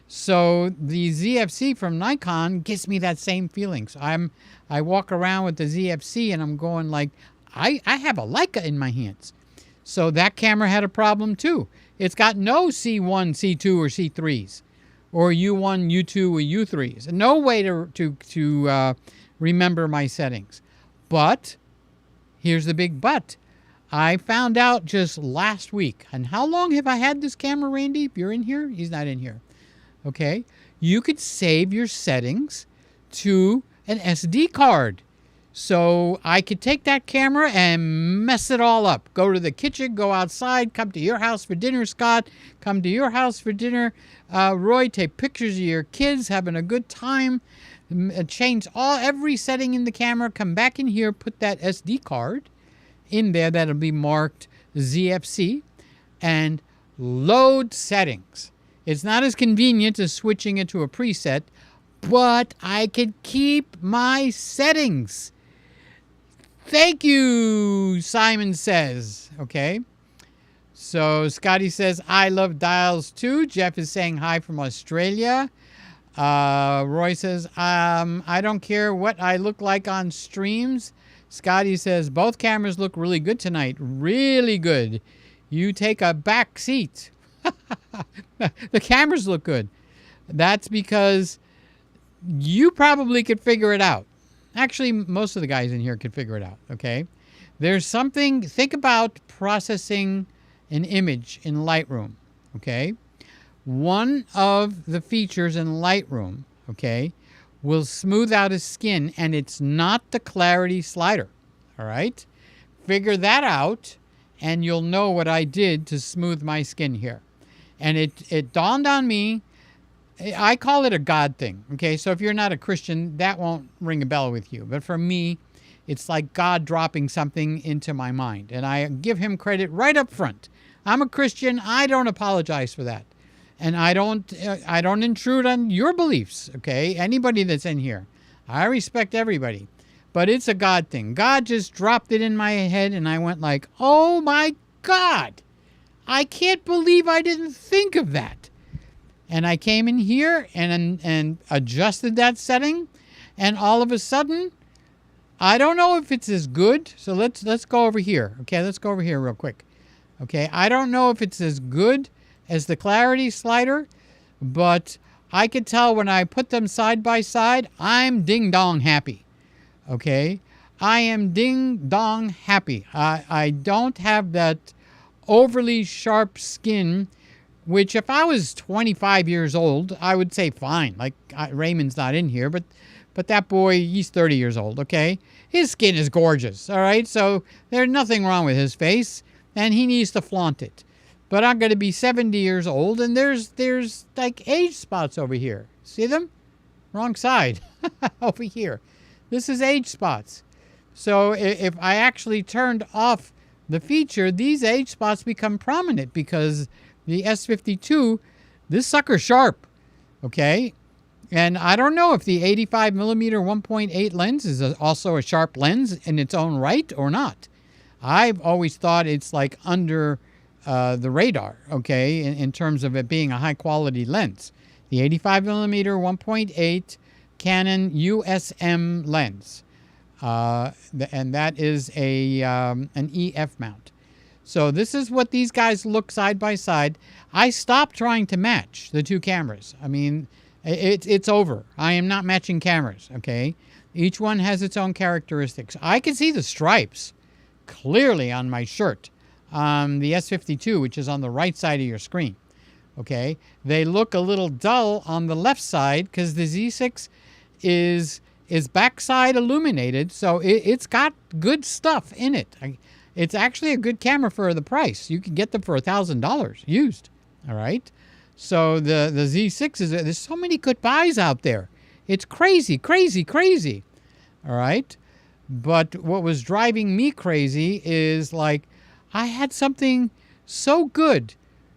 So the ZFC from Nikon gives me that same feeling. So I walk around with the ZFC and I'm going like, I have a Leica in my hands. So that camera had a problem too. It's got no C1, C2, or C3s, or U1, U2, or U3s. No way to remember my settings. But here's the big but. I found out just last week. And how long have I had this camera, Randy? You're in here? He's not in here. Okay. You could save your settings to an SD card. So I could take that camera and mess it all up. Go to the kitchen, go outside, come to your house for dinner, Scott. Come to your house for dinner, Roy. Take pictures of your kids having a good time. Change every setting in the camera. Come back in here, put that SD card in there that'll be marked ZFC, and load settings. It's not as convenient as switching it to a preset, but I could keep my settings. Thank you, Simon says. Okay. So Scotty says, I love dials too. Jeff is saying hi from Australia. Roy says, I don't care what I look like on streams. Scotty says, both cameras look really good tonight. Really good. You take a back seat. The cameras look good. That's because you probably could figure it out. Actually, most of the guys in here could figure it out, okay? There's something, think about processing an image in Lightroom, okay? One of the features in Lightroom, okay, will smooth out a skin, and it's not the clarity slider, all right? Figure that out, and you'll know what I did to smooth my skin here. And it dawned on me I call it a God thing. Okay, so if you're not a Christian, that won't ring a bell with you. But for me, it's like God dropping something into my mind, and I give him credit right up front. I'm a Christian. I don't apologize for that, and I don't intrude on your beliefs. Okay, anybody that's in here, I respect everybody, but it's a God thing. God just dropped it in my head, and I went like, "Oh my God, I can't believe I didn't think of that." And I came in here and adjusted that setting, and all of a sudden, I don't know if it's as good. So let's go over here. Okay, let's go over here real quick. Okay, I don't know if it's as good as the clarity slider, but I could tell when I put them side by side, I'm ding dong happy. Okay, I am ding dong happy. I don't have that overly sharp skin, which if I was 25 years old, I would say fine. Like Raymond's not in here, but that boy, he's 30 years old, okay? His skin is gorgeous, all right? So there's nothing wrong with his face, and he needs to flaunt it. But I'm going to be 70 years old, and there's like age spots over here. See them? Wrong side. Over here. This is age spots. So if I actually turned off the feature, these age spots become prominent because the S52, this sucker's sharp, okay? And I don't know if the 85 millimeter 1.8 lens is also a sharp lens in its own right or not. I've always thought it's like under the radar, okay, in terms of it being a high quality lens. The 85 millimeter 1.8 Canon USM lens, and that is an EF mount. So this is what these guys look side by side. I stopped trying to match the two cameras. I mean, it's over. I am not matching cameras, okay? Each one has its own characteristics. I can see the stripes clearly on my shirt, the S52, which is on the right side of your screen, okay? They look a little dull on the left side because the Z6 is backside illuminated, so it's got good stuff in it. It's actually a good camera for the price. You can get them for $1,000 used. All right. So the Z6 there's so many good buys out there. It's crazy, crazy, crazy. All right. But what was driving me crazy is like I had something so good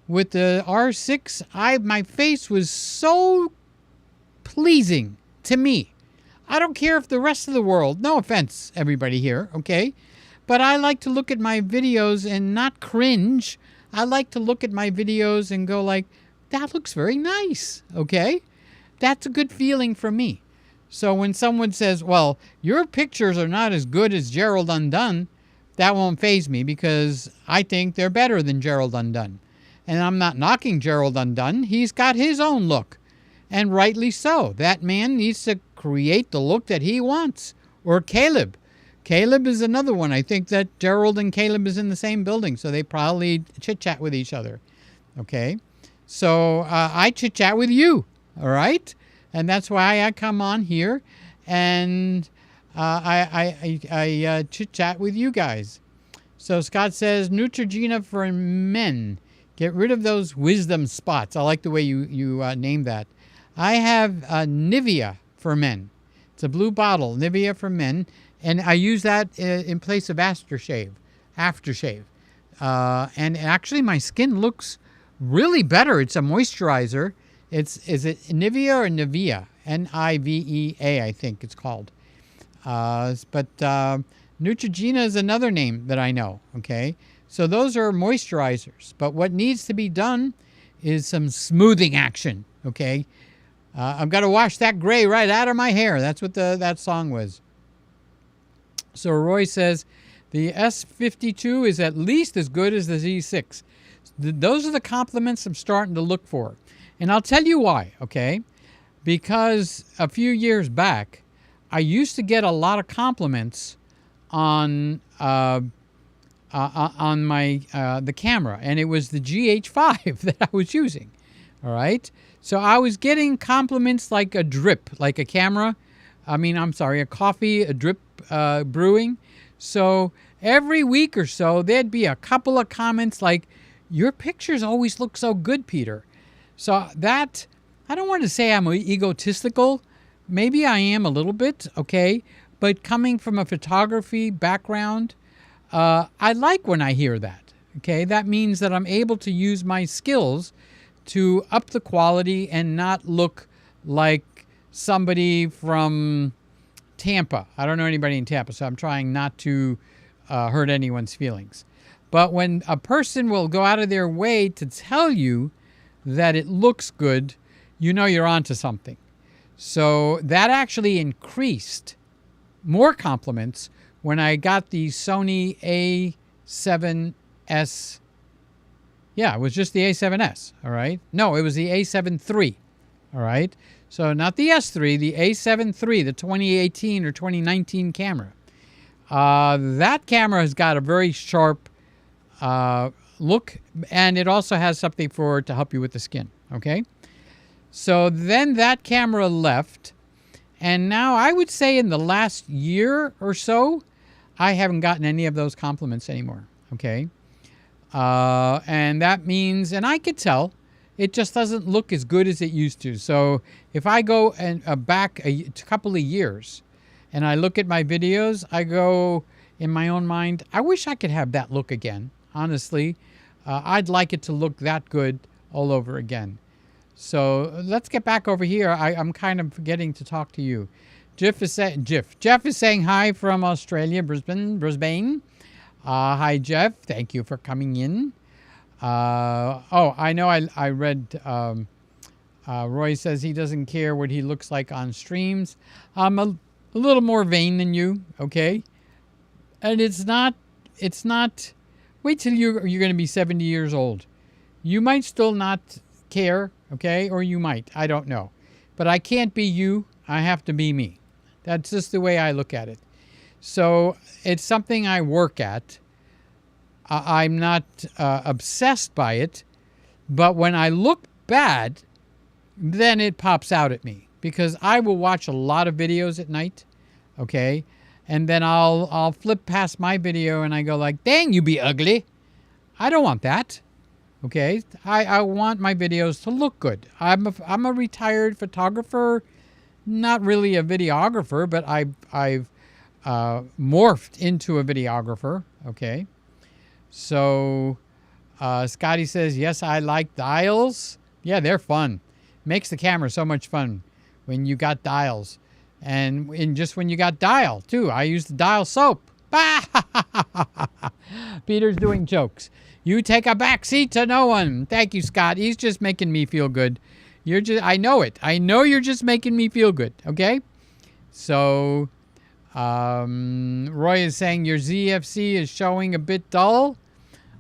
with the R6. My face was so pleasing to me. I don't care if the rest of the world, no offense, everybody here, okay? But I like to look at my videos and not cringe. I like to look at my videos and go like, that looks very nice, okay? That's a good feeling for me. So when someone says, well, your pictures are not as good as Gerald Undone, that won't faze me because I think they're better than Gerald Undone. And I'm not knocking Gerald Undone. He's got his own look. And rightly so. That man needs to create the look that he wants. Or Caleb. Caleb is another one. I think that Gerald and Caleb is in the same building, so they probably chit-chat with each other. Okay? So I chit-chat with you, all right? And that's why I come on here and I chit-chat with you guys. So Scott says, Neutrogena for men. Get rid of those wisdom spots. I like the way you named that. I have Nivea for men. It's a blue bottle, Nivea for men. And I use that in place of aftershave. And actually my skin looks really better. It's a moisturizer. Is it Nivea or Nivea? Nivea, I think it's called. But Neutrogena is another name that I know, okay? So those are moisturizers. But what needs to be done is some smoothing action, okay? I've got to wash that gray right out of my hair. That's what that song was. So Roy says, the S52 is at least as good as the Z6. Those are the compliments I'm starting to look for. And I'll tell you why, okay? Because a few years back, I used to get a lot of compliments on my the camera, and it was the GH5 that I was using, all right? So I was getting compliments like a drip, like a camera. A coffee, a drip brewing. So every week or so, there'd be a couple of comments like, your pictures always look so good, Peter. So that, I don't want to say I'm egotistical. Maybe I am a little bit, okay? But coming from a photography background, I like when I hear that, okay? That means that I'm able to use my skills to up the quality and not look like somebody from Tampa. I don't know anybody in Tampa, so I'm trying not to hurt anyone's feelings. But when a person will go out of their way to tell you that it looks good, you know you're onto something. So that actually increased more compliments when I got the Sony A7S. Yeah, it was just the A7S, all right? No, it was the A7 III, all right? So not the S3, the A7 III, the 2018 or 2019 camera. That camera has got a very sharp look, and it also has something to help you with the skin, okay? So then that camera left, and now I would say in the last year or so, I haven't gotten any of those compliments anymore, okay? And that means, and I could tell, it just doesn't look as good as it used to. So if I go back a couple of years and I look at my videos, I go in my own mind, I wish I could have that look again, honestly. I'd like it to look that good all over again. So let's get back over here. I'm kind of forgetting to talk to you. Jeff is saying hi from Australia, Brisbane. Hi, Jeff. Thank you for coming in. I know I read Roy says he doesn't care what he looks like on streams. I'm a little more vain than you, okay? And it's not, wait till you're going to be 70 years old. You might still not care, okay? Or you might, I don't know. But I can't be you, I have to be me. That's just the way I look at it. So it's something I work at. I'm not obsessed by it, but when I look bad, then it pops out at me because I will watch a lot of videos at night, okay? And then I'll flip past my video and I go like, dang, you be ugly. I don't want that, okay? I want my videos to look good. I'm a retired photographer, not really a videographer, but I've morphed into a videographer, okay? So Scotty says, yes, I like dials. Yeah, they're fun. Makes the camera so much fun when you got dials. And just when you got dial, too. I use the dial soap. Peter's doing jokes. You take a back seat to no one. Thank you, Scott. He's just making me feel good. I know it. I know you're just making me feel good, okay? So Roy is saying your ZFC is showing a bit dull.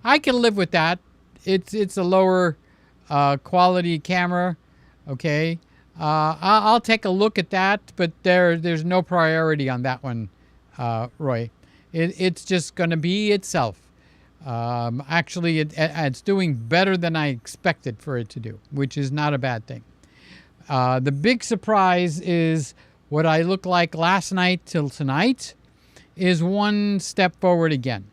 I can live with that. It's a lower quality camera, okay? I'll take a look at that, but there's no priority on that one, Roy. It's just going to be itself. Actually, it's doing better than I expected for it to do, which is not a bad thing. The big surprise is what I look like last night till tonight is one step forward again.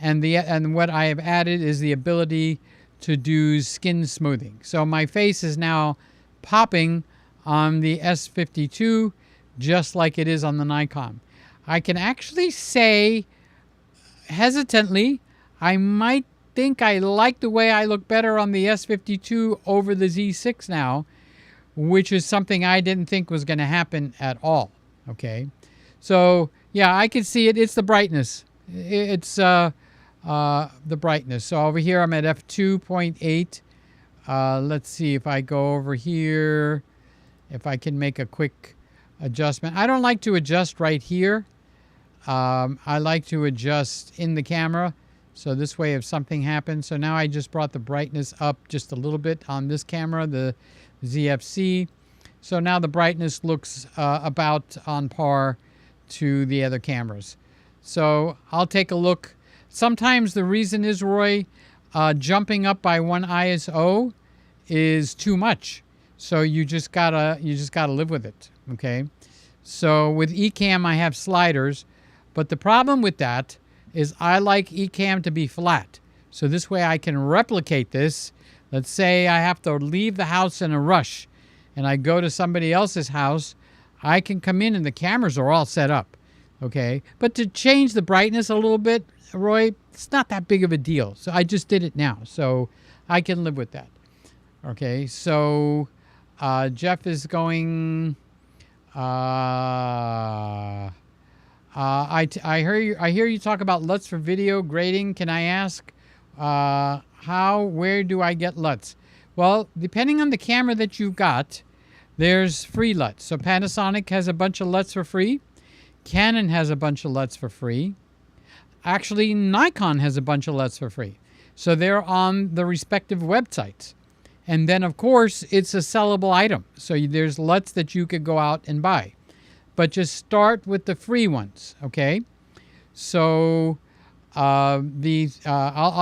And what I have added is the ability to do skin smoothing. So my face is now popping on the S52 just like it is on the Nikon. I can actually say hesitantly, I might think I like the way I look better on the S52 over the Z6 now, which is something I didn't think was going to happen at all, okay? So, yeah, I can see it. It's the brightness. It's the brightness. So over here, I'm at f2.8. Let's see if I go over here, if I can make a quick adjustment. I don't like to adjust right here. I like to adjust in the camera. So this way, if something happens, so now I just brought the brightness up just a little bit on this camera, the ZFC. So now the brightness looks about on par to the other cameras. So I'll take a look. Sometimes the reason is, Roy, jumping up by one ISO is too much. So you just gotta live with it. Okay. So with Ecamm, I have sliders, but the problem with that is I like Ecamm to be flat. So this way I can replicate this. Let's say I have to leave the house in a rush and I go to somebody else's house, I can come in and the cameras are all set up. Okay, but to change the brightness a little bit, Roy, it's not that big of a deal. So I just did it now, so I can live with that. Okay, so Jeff is going. I hear you talk about LUTs for video grading. Can I ask where do I get LUTs? Well, depending on the camera that you've got, there's free LUTs. So Panasonic has a bunch of LUTs for free. Canon has a bunch of LUTs for free. Actually, Nikon has a bunch of LUTs for free. So they're on the respective websites. And then, of course, it's a sellable item. So there's LUTs that you could go out and buy. But just start with the free ones, okay? So I'll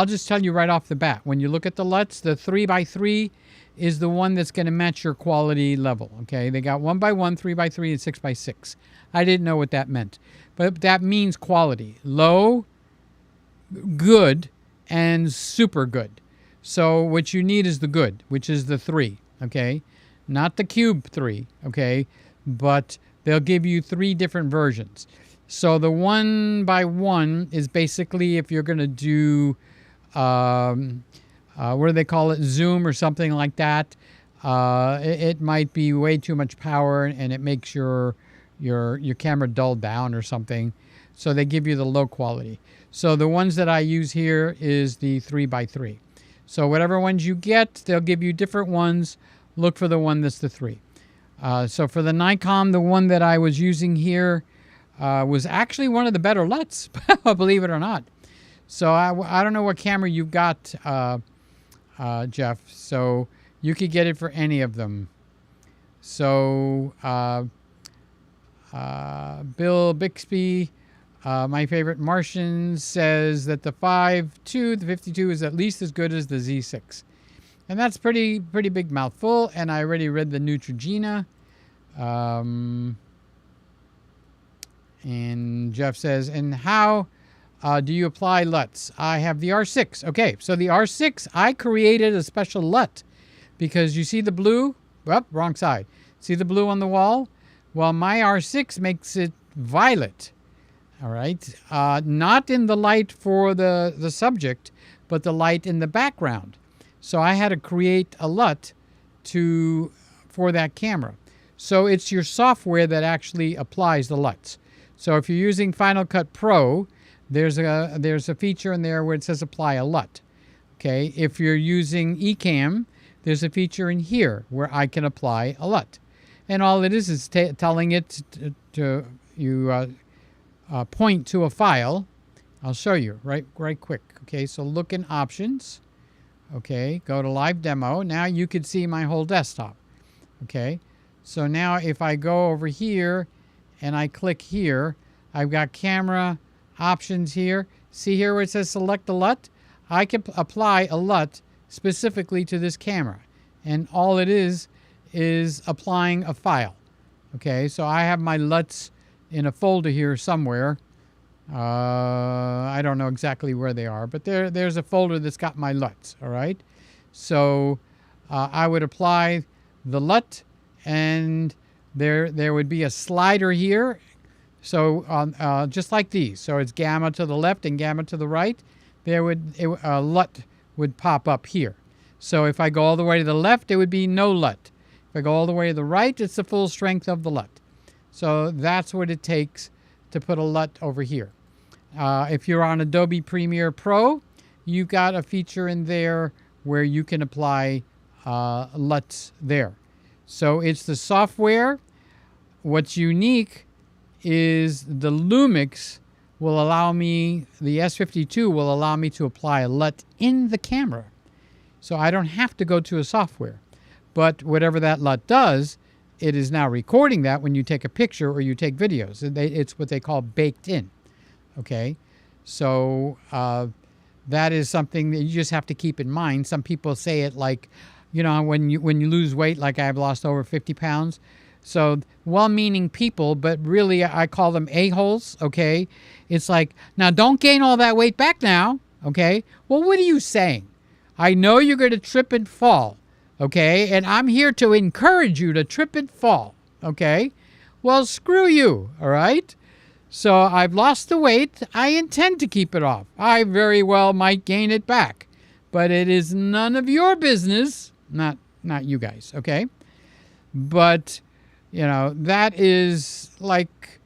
just tell you right off the bat. When you look at the LUTs, the 3x3 is the one that's going to match your quality level, okay? They got 1x1, 3x3, and 6x6. I didn't know what that meant. But that means quality. Low, good, and super good. So what you need is the good, which is the 3, okay? Not the cube 3, okay? But they'll give you 3 different versions. So the 1x1 is basically if you're going to do, what do they call it, zoom or something like that. It might be way too much power and it makes your camera dulled down or something. So they give you the low quality. So the ones that I use here is the 3x3. So whatever ones you get, they'll give you different ones. Look for the one that's the 3. So for the Nikon, the one that I was using here was actually one of the better LUTs, believe it or not. So I don't know what camera you've got, Jeff. So you could get it for any of them. So Bill Bixby, my favorite Martian, says that the 5.2, the 52 is at least as good as the Z6. And that's pretty big mouthful. And I already read the Neutrogena. And Jeff says, and how do you apply LUTs? I have the R6. Okay, so the R6, I created a special LUT because you see the blue? Well, wrong side. See the blue on the wall? Well, my R6 makes it violet. All right, not in the light for the subject, but the light in the background. So I had to create a LUT for that camera. So it's your software that actually applies the LUTs. So if you're using Final Cut Pro, there's a feature in there where it says apply a LUT. Okay, if you're using Ecamm, there's a feature in here where I can apply a LUT. And all it is telling it to point to a file. I'll show you right quick. Okay, so look in Options. Okay, go to Live Demo. Now you can see my whole desktop. Okay, so now if I go over here and I click here, I've got Camera Options here. See here where it says Select a LUT? I can apply a LUT specifically to this camera. And all it is applying a file. Okay, so I have my LUTs in a folder here somewhere. I don't know exactly where they are, but there's a folder that's got my LUTs, all right? So I would apply the LUT, and there would be a slider here. So just like these. So it's gamma to the left and gamma to the right. A LUT would pop up here. So if I go all the way to the left, it would be no LUT. If I go all the way to the right, it's the full strength of the LUT. So that's what it takes to put a LUT over here. If you're on Adobe Premiere Pro, you've got a feature in there where you can apply LUTs there. So it's the software. What's unique is the Lumix will allow me, the S52 will allow me to apply a LUT in the camera. So I don't have to go to a software. But whatever that LUT does, it is now recording that when you take a picture or you take videos. It's what they call baked in. Okay? So that is something that you just have to keep in mind. Some people say it like, you know, when you lose weight, like I've lost over 50 pounds. So well-meaning people, but really I call them a-holes, okay? It's like, now don't gain all that weight back now, okay? Well, what are you saying? I know you're going to trip and fall, okay? And I'm here to encourage you to trip and fall, okay? Well, screw you, all right? So I've lost the weight. I intend to keep it off. I very well might gain it back, but it is none of your business. Not you guys, okay? But, you know, that is like,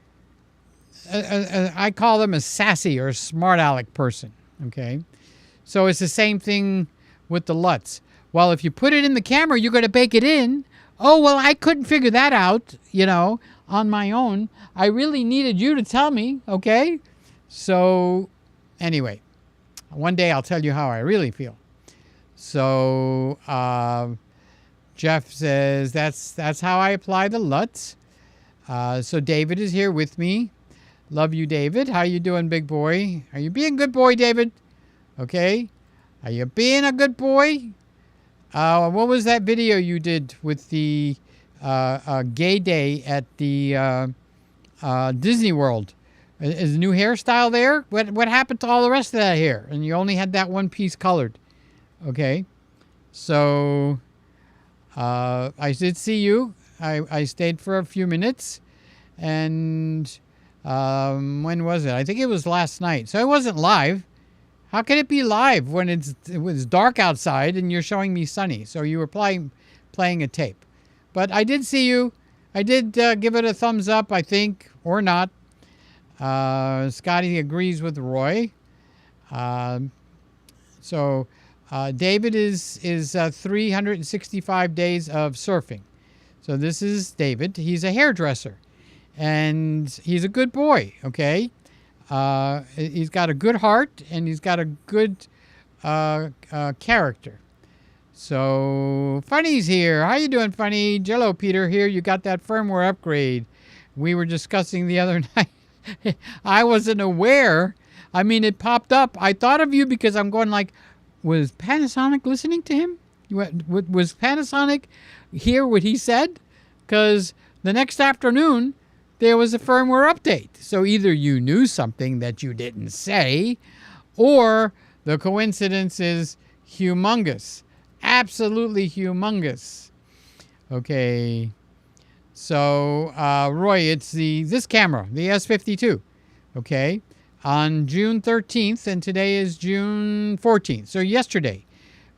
I call them a sassy or smart aleck person, okay? So it's the same thing with the LUTs. Well, if you put it in the camera, you're going to bake it in. Oh, well, I couldn't figure that out, you know, on my own. I really needed you to tell me, okay? So, anyway, one day I'll tell you how I really feel. So, Jeff says that's how I apply the LUTs. So David is here with me. Love you, David. How you doing, big boy? Are you being a good boy, David? Okay. Are you being a good boy? What was that video you did with the gay day at the Disney World? Is a new hairstyle there? What happened to all the rest of that hair? And you only had that one piece colored. Okay. So I did see you. I stayed for a few minutes. And when was it? I think it was last night. So it wasn't live. How can it be live when it was dark outside and you're showing me sunny? So you were playing a tape. But I did see you. I did give it a thumbs up, I think, or not. Scotty agrees with Roy. So David is 365 days of surfing. So this is David. He's a hairdresser. And he's a good boy, okay? He's got a good heart, and he's got a good character. So, Funny's here. How you doing, Funny? Jello Peter here. You got that firmware upgrade we were discussing the other night. I wasn't aware. I mean, it popped up. I thought of you because I'm going like, was Panasonic listening to him? Was Panasonic hear what he said? Because the next afternoon, there was a firmware update. So either you knew something that you didn't say, or the coincidence is humongous. Absolutely humongous. Okay. So, Roy, it's this camera, the S52. Okay. On June 13th, and today is June 14th. So yesterday,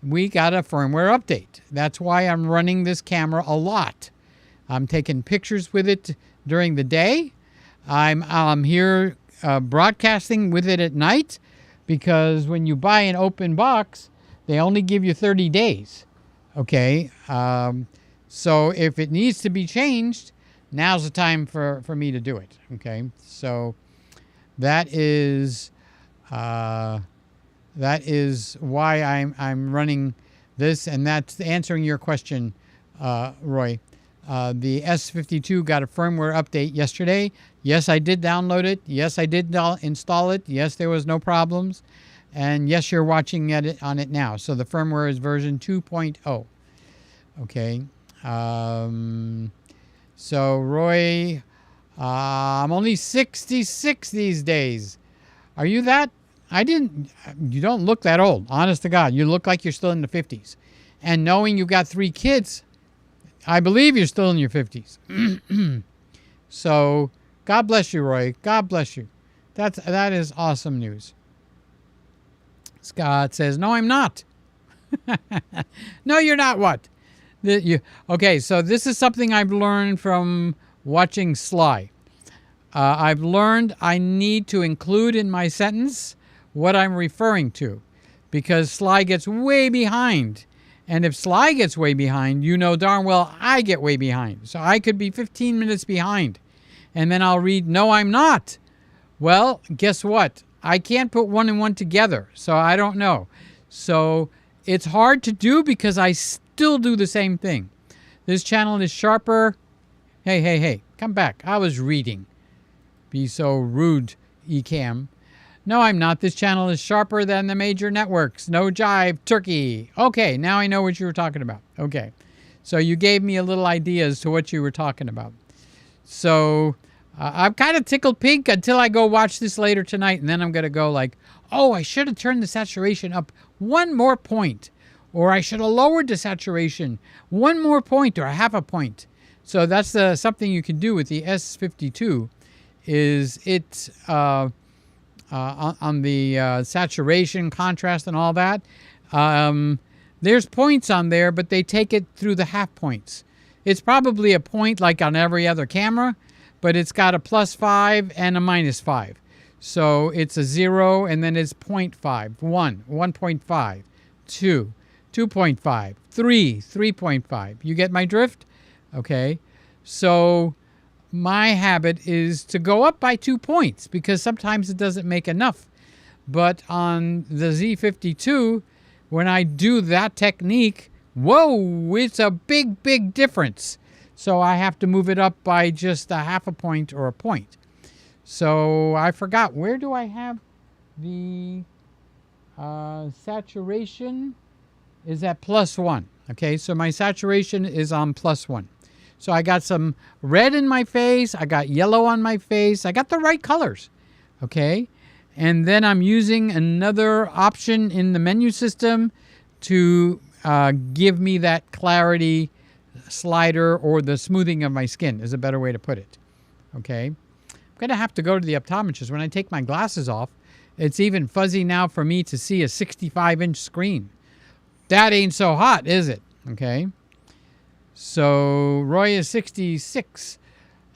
we got a firmware update. That's why I'm running this camera a lot. I'm taking pictures with it during the day. I'm here broadcasting with it at night because when you buy an open box, they only give you 30 days. Okay. So if it needs to be changed, now's the time for me to do it. Okay. So that is why I'm running this, and that's answering your question, Roy. The S52 got a firmware update yesterday. Yes, I did download it. Yes, I did install it. Yes, there was no problems. And yes, you're watching on it now. So the firmware is version 2.0. Okay. So Roy, I'm only 66 these days. Are you that? You don't look that old. Honest to God. You look like you're still in the 50s. And knowing you've got 3 kids, I believe you're still in your 50s. So, God bless you, Roy. God bless you. That is awesome news. Scott says, no, I'm not. No, you're not what? Okay, so this is something I've learned from watching Sly. I've learned I need to include in my sentence what I'm referring to, because Sly gets way behind. And if Sly gets way behind, you know darn well I get way behind. So I could be 15 minutes behind. And then I'll read, no, I'm not. Well, guess what? I can't put one and one together. So I don't know. So it's hard to do because I still do the same thing. This channel is sharper. Hey, come back. I was reading. Be so rude, Ecamm. No, I'm not. This channel is sharper than the major networks. No jive, turkey. Okay, now I know what you were talking about. Okay. So you gave me a little idea as to what you were talking about. So I'm kind of tickled pink until I go watch this later tonight. And then I'm going to go like, oh, I should have turned the saturation up one more point. or I should have lowered the saturation 1 more point or a half a point. So that's something you can do with the S52, is it on the saturation, contrast, and all that. There's points on there, but they take it through the half points. It's probably a point like on every other camera, but it's got a +5 and a -5. So it's a 0, and then it's 0.5, 1, 1.5, 2, 2.5, 3, 3.5. You get my drift? Okay. So my habit is to go up by 2 points because sometimes it doesn't make enough. But on the Z52, when I do that technique, whoa, it's a big, big difference. So I have to move it up by just a half a point or a point. So I forgot, where do I have the saturation? Is at +1. Okay, so my saturation is on +1. So I got some red in my face, I got yellow on my face, I got the right colors. Okay, and then I'm using another option in the menu system to give me that clarity slider, or the smoothing of my skin is a better way to put it. Okay, I'm going to have to go to the optometrist. When I take my glasses off, it's even fuzzy now for me to see a 65-inch screen. That ain't so hot, is it? Okay. So Roy is 66,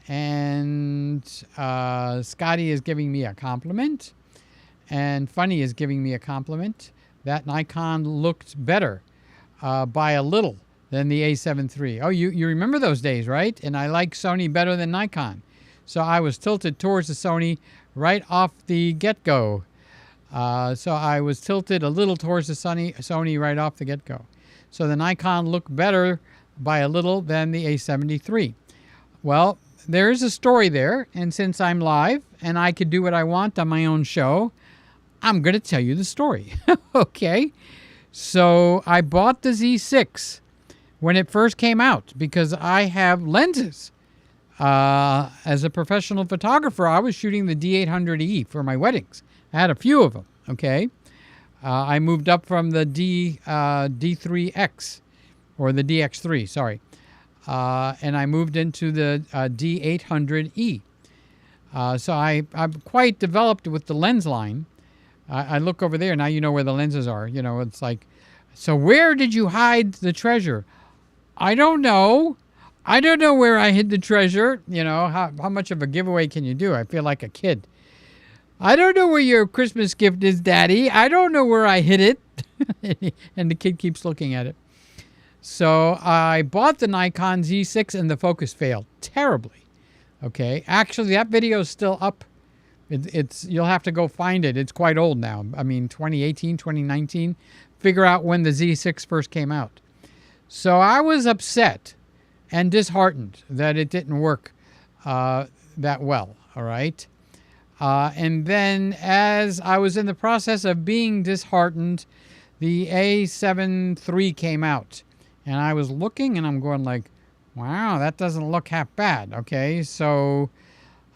and Scotty is giving me a compliment, and Funny is giving me a compliment. That Nikon looked better by a little than the A7 III. Oh, you remember those days, right? And I like Sony better than Nikon. So I was tilted towards the Sony right off the get-go. So I was tilted a little towards the Sony right off the get-go. So the Nikon looked better by a little than the A70 III. Well, there is a story there, and since I'm live and I could do what I want on my own show, I'm going to tell you the story. Okay? So I bought the Z6 when it first came out because I have lenses. As a professional photographer, I was shooting the D800E for my weddings. I had a few of them, okay? I moved up from the D3X, or the DX3, sorry. And I moved into the D800E. So I'm quite developed with the lens line. I look over there, now you know where the lenses are. You know, it's like, so where did you hide the treasure? I don't know. I don't know where I hid the treasure. You know, how much of a giveaway can you do? I feel like a kid. I don't know where your Christmas gift is, Daddy. I don't know where I hid it. And the kid keeps looking at it. So I bought the Nikon Z6 and the focus failed terribly. Okay. Actually, that video is still up. You'll have to go find it. It's quite old now. I mean, 2018, 2019. Figure out when the Z6 first came out. So I was upset and disheartened that it didn't work that well. All right. And then as I was in the process of being disheartened, the A7 III came out. And I was looking and I'm going like, wow, that doesn't look half bad. Okay, so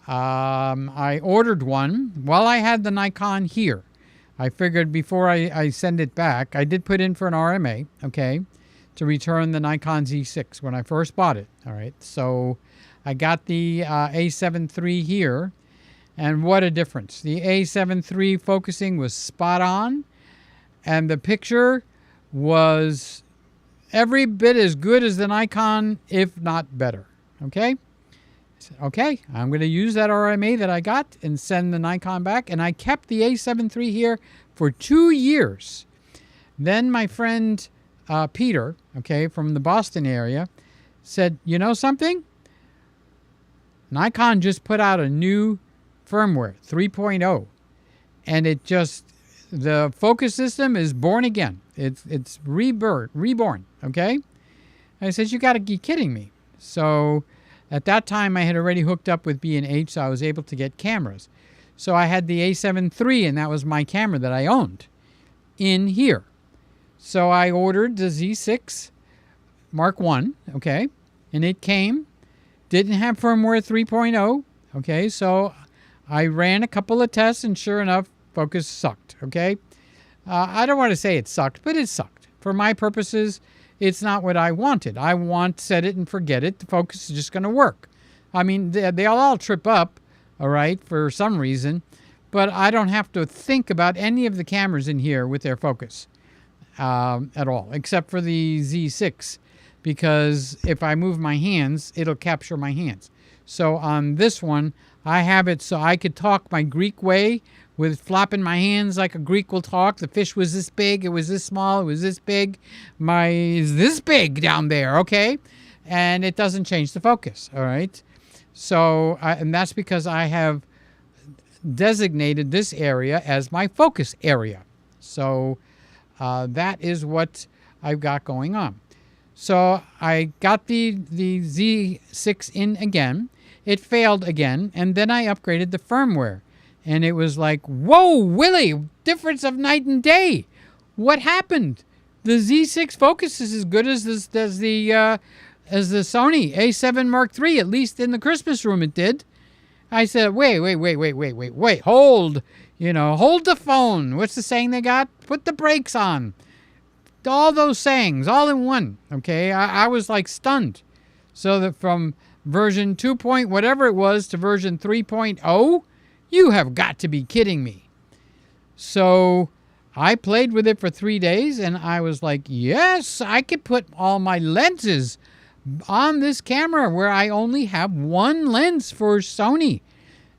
I ordered one while I had the Nikon here. I figured before I send it back, I did put in for an RMA, okay, to return the Nikon Z6 when I first bought it. All right, so I got the A7 III here. And what a difference. The A7 III focusing was spot on, and the picture was every bit as good as the Nikon, if not better. Okay? Okay, I'm going to use that RMA that I got and send the Nikon back. And I kept the A7 III here for 2 years. Then my friend Peter, okay, from the Boston area, said, you know something? Nikon just put out a new firmware, 3.0, and it just, the focus system is born again. It's reborn, okay? I said, you got to be kidding me. So at that time, I had already hooked up with B&H, so I was able to get cameras. So I had the A7 III, and that was my camera that I owned in here. So I ordered the Z6 Mark I, okay? And it came, didn't have firmware 3.0, okay? So I ran a couple of tests, and sure enough, focus sucked, okay? I don't want to say it sucked, but it sucked. for my purposes, it's not what I wanted. I want set it and forget it. The focus is just going to work. I mean, they'll all trip up, all right, for some reason, but I don't have to think about any of the cameras in here with their focus at all, except for the Z6, because if I move my hands, it'll capture my hands. So on this one, I have it so I could talk my Greek way with flopping my hands like a Greek will talk. The fish was this big, it was this small, it was this big. Is this big down there, okay? And it doesn't change the focus, all right? So, and that's because I have designated this area as my focus area. So that is what I've got going on. So I got the Z6 in again. It failed again, and then I upgraded the firmware. And it was like, whoa, Willie, difference of night and day. What happened? The Z6 focus is as good as the Sony A7 Mark III, at least in the Christmas room it did. I said, wait, hold. Hold the phone. What's the saying they got? Put the brakes on. All those sayings, all in one, okay? I was like stunned. So that from version 2 point whatever it was to version 3.0, you have got to be kidding me. So I played with it for 3 days, and I was like, yes, I could put all my lenses on this camera where I only have one lens for Sony.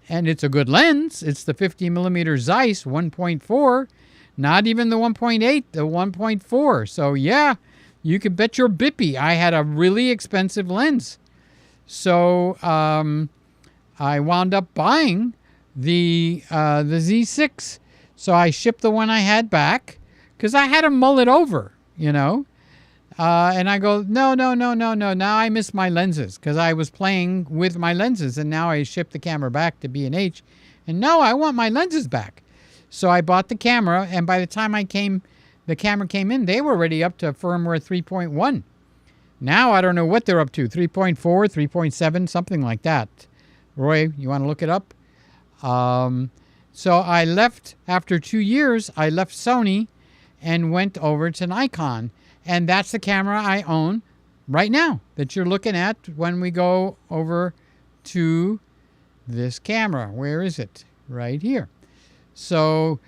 And it's a good lens. It's the 50mm Zeiss 1.4, not even the 1.8, the 1.4. So yeah, you could bet your bippy I had a really expensive lens. So I wound up buying the Z6. So I shipped the one I had back because I had to mull it over, and I go, no. Now I miss my lenses because I was playing with my lenses, and now I shipped the camera back to B&H, and no, I want my lenses back. So I bought the camera, and by the time the camera came in, they were already up to firmware 3.1. Now I don't know what they're up to, 3.4, 3.7, something like that. Roy, you want to look it up? So I left, after 2 years, I left Sony and went over to Nikon. And that's the camera I own right now that you're looking at when we go over to this camera. Where is it? Right here. So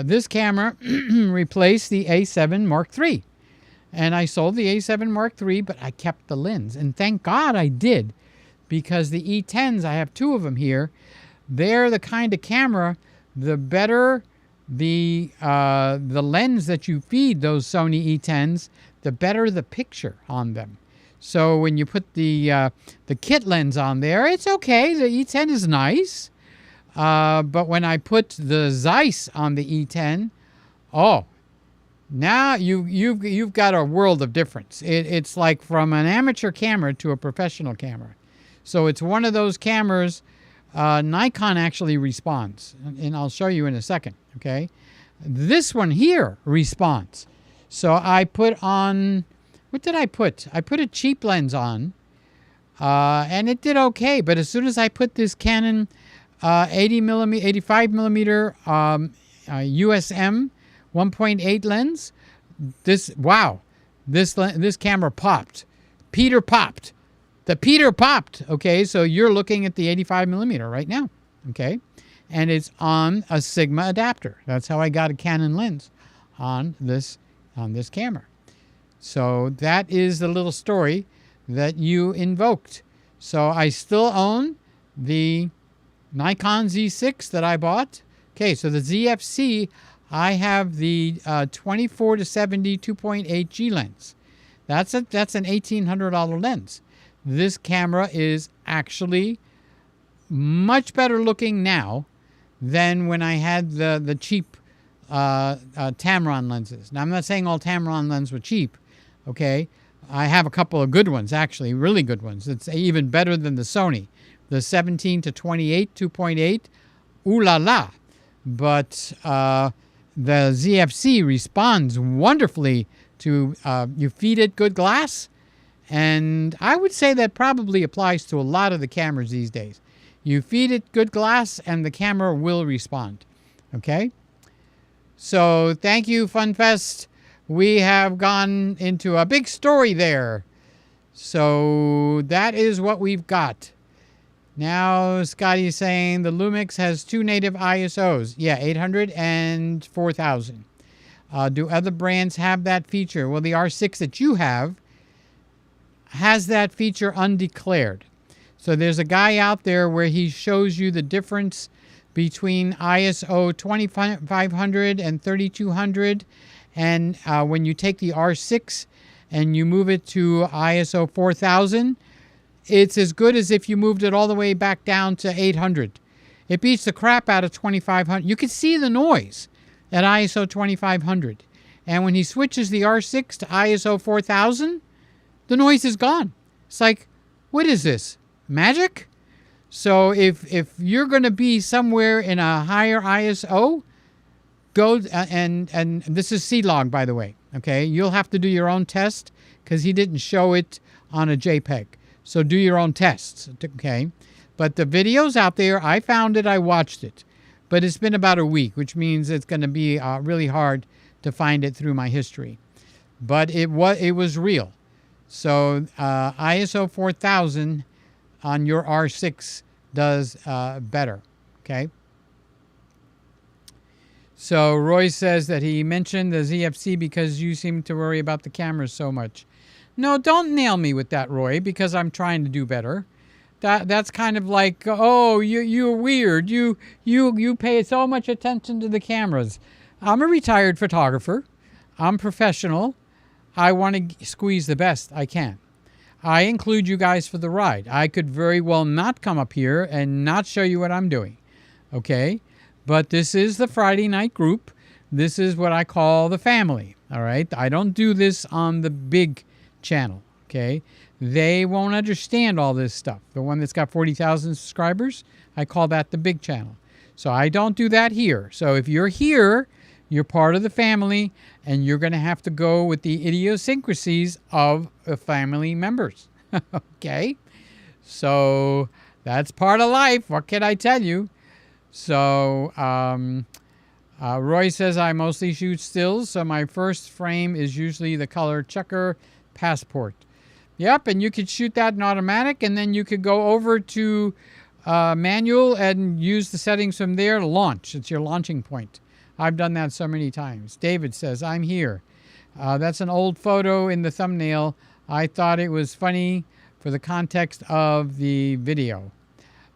this camera replaced the A7 Mark III. And I sold the A7 Mark III, but I kept the lens. And thank God I did, because the E10s, I have 2 of them here, they're the kind of camera, the better the lens that you feed those Sony E10s, the better the picture on them. So when you put the kit lens on there, it's okay. The E10 is nice. But when I put the Zeiss on the E10, now you've got a world of difference. It's like from an amateur camera to a professional camera. So it's one of those cameras. Nikon actually responds, and I'll show you in a second, okay? This one here responds. So I put on, what did I put? I put a cheap lens on, and it did okay, but as soon as I put this Canon 85mm USM 1.8 lens, this camera popped. Peter popped. The Peter popped, okay? So you're looking at the 85mm right now, okay? And it's on a Sigma adapter. That's how I got a Canon lens on this camera. So that is the little story that you invoked. So I still own the Nikon Z6 that I bought. Okay, so the ZFC, I have the 24-70 2.8G lens. That's an $1,800 lens. This camera is actually much better looking now than when I had the cheap Tamron lenses. Now, I'm not saying all Tamron lenses were cheap, okay? I have a couple of good ones, actually, really good ones. It's even better than the Sony. The 17-28 2.8, ooh la la. But the ZFC responds wonderfully to, you feed it good glass, and I would say that probably applies to a lot of the cameras these days. You feed it good glass, and the camera will respond. Okay? So thank you, FunFest, we have gone into a big story there. So that is what we've got. Now Scotty's saying the Lumix has 2 native ISOs. Yeah, 800 and 4000. Do other brands have that feature? Well, the R6 that you have has that feature undeclared. So there's a guy out there where he shows you the difference between ISO 2500 and 3200. And when you take the R6 and you move it to ISO 4000, it's as good as if you moved it all the way back down to 800. It beats the crap out of 2500. You can see the noise at ISO 2500. And when he switches the R6 to ISO 4000, the noise is gone. It's like, what is this? Magic? So if you're going to be somewhere in a higher ISO, go and this is C-Log, by the way. Okay, you'll have to do your own test because he didn't show it on a JPEG. So do your own tests, okay? But the video's out there. I found it. I watched it. But it's been about a week, which means it's going to be really hard to find it through my history. But it was real. So ISO 4000 on your R6 does better, okay? So Roy says that he mentioned the ZFC because you seem to worry about the cameras so much. No, don't nail me with that, Roy, because I'm trying to do better. That's kind of like, oh, you're weird. You pay so much attention to the cameras. I'm a retired photographer. I'm professional. I want to squeeze the best I can. I include you guys for the ride. I could very well not come up here and not show you what I'm doing. Okay? But this is the Friday night group. This is what I call the family. All right? I don't do this on the big channel. Okay? They won't understand all this stuff. The one that's got 40,000 subscribers, I call that the big channel. So I don't do that here. So if you're here, you're part of the family, and you're going to have to go with the idiosyncrasies of the family members. Okay? So that's part of life. What can I tell you? So Roy says, I mostly shoot stills, so my first frame is usually the color checker passport. Yep, and you could shoot that in automatic, and then you could go over to manual and use the settings from there to launch. It's your launching point. I've done that so many times. David says, I'm here. That's an old photo in the thumbnail. I thought it was funny for the context of the video.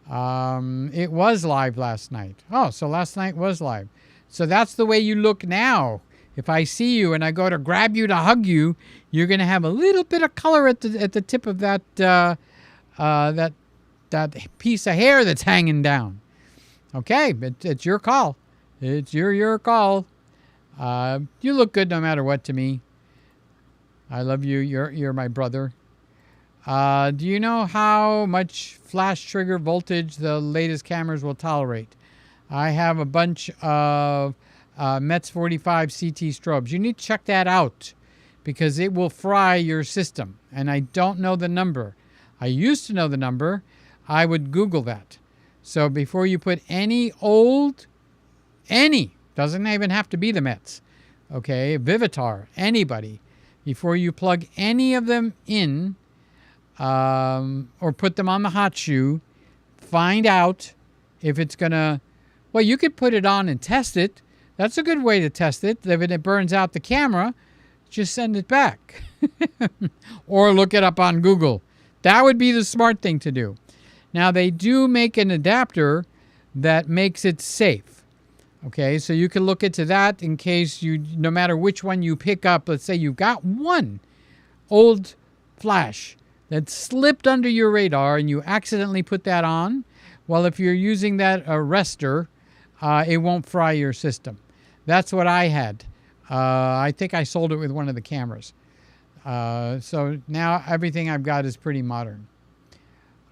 It was live last night. Oh, so last night was live. So that's the way you look now. If I see you and I go to grab you to hug you, you're going to have a little bit of color at the tip of that piece of hair that's hanging down. Okay, it's your call. It's your call. You look good no matter what to me. I love you. You're my brother. Do you know how much flash trigger voltage the latest cameras will tolerate? I have a bunch of METS 45 CT strobes. You need to check that out because it will fry your system. And I don't know the number. I used to know the number. I would Google that. So before you put any doesn't even have to be the METS, okay, Vivitar, anybody, before you plug any of them in or put them on the hot shoe, find out if it's going to, well, you could put it on and test it. That's a good way to test it. If it burns out the camera, just send it back. Or look it up on Google. That would be the smart thing to do. Now, they do make an adapter that makes it safe. Okay, so you can look into that in case no matter which one you pick up, let's say you've got one old flash that slipped under your radar and you accidentally put that on. Well, if you're using that arrestor, it won't fry your system. That's what I had. I think I sold it with one of the cameras. So now everything I've got is pretty modern.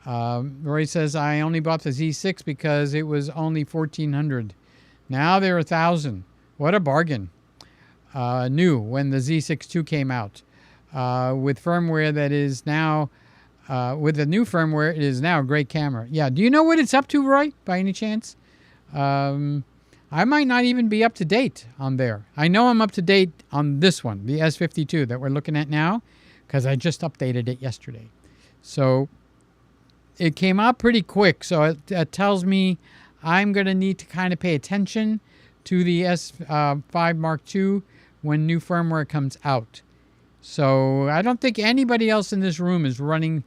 Roy says, I only bought the Z6 because it was only $1,400. Now they're $1,000. What a bargain. New when the Z6 II came out. With firmware that is now, with the new firmware, it is now a great camera. Yeah, do you know what it's up to, Roy, by any chance? I might not even be up to date on there. I know I'm up to date on this one, the S52 that we're looking at now, because I just updated it yesterday. So it came out pretty quick, so it tells me I'm going to need to kind of pay attention to the S5 Mark II when new firmware comes out. So I don't think anybody else in this room is running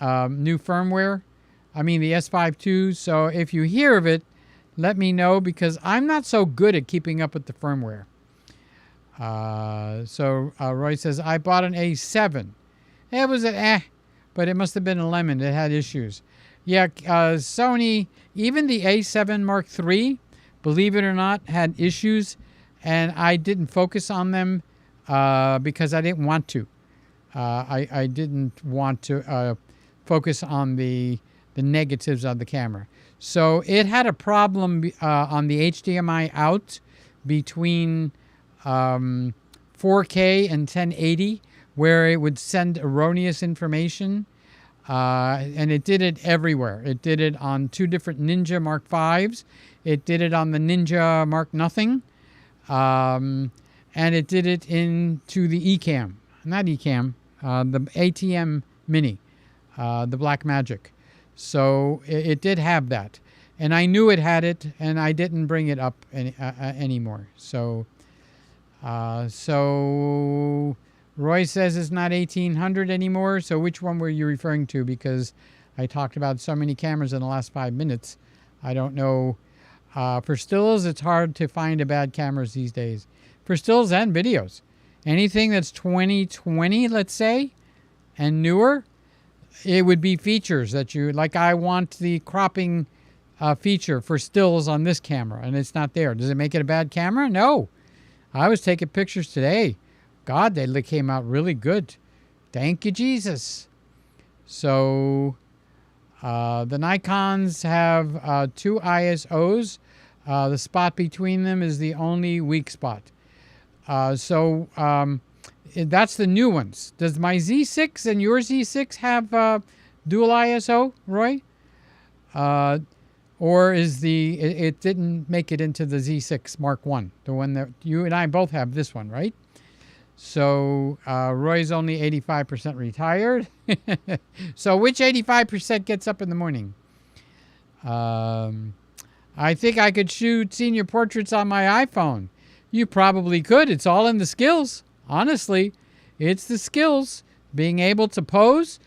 new firmware. I mean the S5 II. So if you hear of it, let me know, because I'm not so good at keeping up with the firmware. So Roy says, I bought an A7. It was an but it must have been a lemon. It had issues. Yeah, Sony, even the A7 Mark III, believe it or not, had issues, and I didn't focus on them because I didn't want to. I didn't want to focus on the negatives of the camera. So it had a problem on the HDMI out between 4K and 1080, where it would send erroneous information. And it did it everywhere. It did it on 2 different Ninja Mark Vs. It did it on the Ninja Mark Nothing. And it did it into the Ecamm. Not Ecamm, the ATM Mini, the Black Magic. So it did have that. And I knew it had it, and I didn't bring it up anymore. So Roy says it's not 1800 anymore. So which one were you referring to? Because I talked about so many cameras in the last 5 minutes. I don't know. For stills, it's hard to find a bad cameras these days. For stills and videos. Anything that's 2020, let's say, and newer, it would be features that you, like I want the cropping feature for stills on this camera, and it's not there. Does it make it a bad camera? No. I was taking pictures today. God, they came out really good. Thank you, Jesus. So the Nikons have 2 ISOs. The spot between them is the only weak spot. So that's the new ones. Does my Z6 and your Z6 have dual ISO, Roy? Or is it didn't make it into the Z6 Mark I, the one that you and I both have, this one, right? So Roy's only 85% retired. So which 85% gets up in the morning? I think I could shoot senior portraits on my iPhone. You probably could. It's all in the skills. Honestly, it's the skills. Being able to pose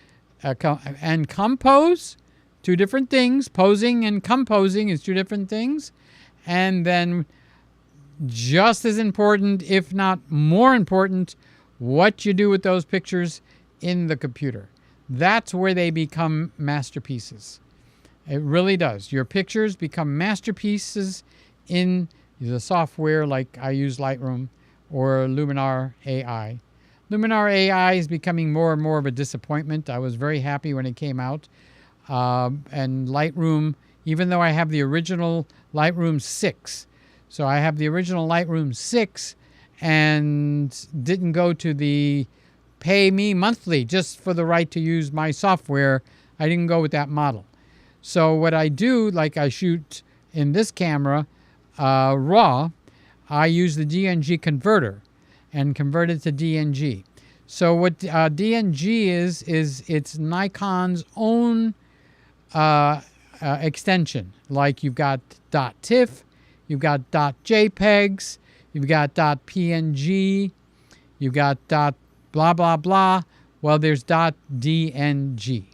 and compose, 2 different things. Posing and composing is 2 different things. And then just as important, if not more important, what you do with those pictures in the computer. That's where they become masterpieces. It really does. Your pictures become masterpieces in the software, like I use Lightroom or Luminar AI. Luminar AI is becoming more and more of a disappointment. I was very happy when it came out. And Lightroom, even though I have the original Lightroom 6, so I have the original Lightroom 6 and didn't go to the pay me monthly just for the right to use my software. I didn't go with that model. So what I do, like I shoot in this camera, RAW, I use the DNG converter and convert it to DNG. So what DNG is it's Nikon's own extension. Like you've got .tiff, you've got .jpegs, you've got .png, you've got blah, blah, blah. Well, there's .dng.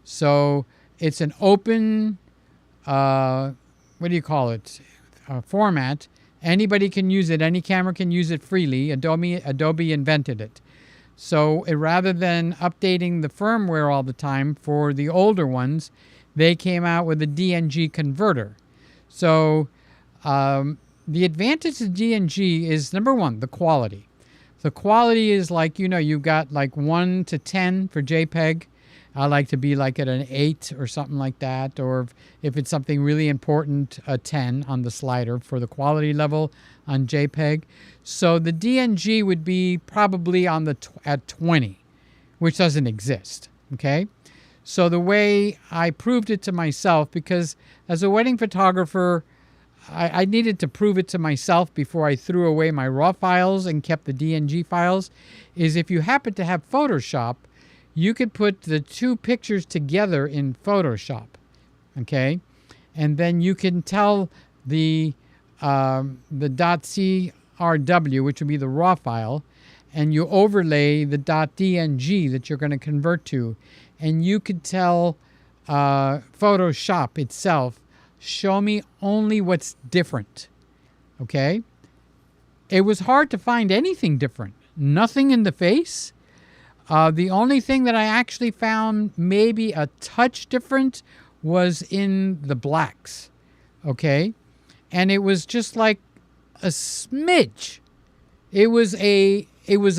So it's an open, what do you call it, format. Anybody can use it. Any camera can use it freely. Adobe invented it. So rather than updating the firmware all the time for the older ones, they came out with a DNG converter. So the advantage of DNG is, number one, the quality. The quality is like, you've got like 1 to 10 for JPEG. I like to be like at an 8 or something like that. Or if it's something really important, a 10 on the slider for the quality level on JPEG. So the DNG would be probably on at 20, which doesn't exist. Okay. So the way I proved it to myself, because as a wedding photographer, I needed to prove it to myself before I threw away my raw files and kept the DNG files, is if you happen to have Photoshop, you could put the two pictures together in Photoshop, okay? And then you can tell the .crw, which would be the raw file, and you overlay the .dng that you're going to convert to, and you could tell Photoshop itself, show me only what's different, okay? It was hard to find anything different. Nothing in the face. The only thing that I actually found maybe a touch different was in the blacks, okay? And it was just like a smidge. It was a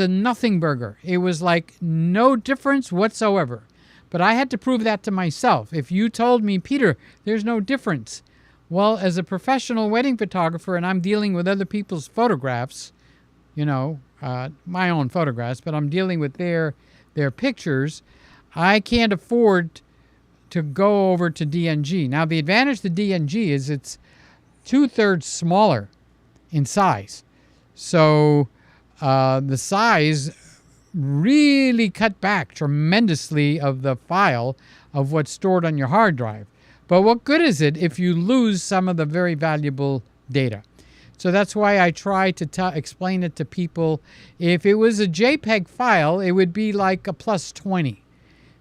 nothing burger. It was like no difference whatsoever. But I had to prove that to myself. If you told me, Peter, there's no difference. Well, as a professional wedding photographer, and I'm dealing with other people's photographs, you know, my own photographs, but I'm dealing with their pictures, I can't afford to go over to DNG. Now, the advantage to DNG is it's 2/3 smaller in size. So the size really cut back tremendously of the file of what's stored on your hard drive. But what good is it if you lose some of the very valuable data? So that's why I try to explain it to people. If it was a JPEG file, it would be like a +20.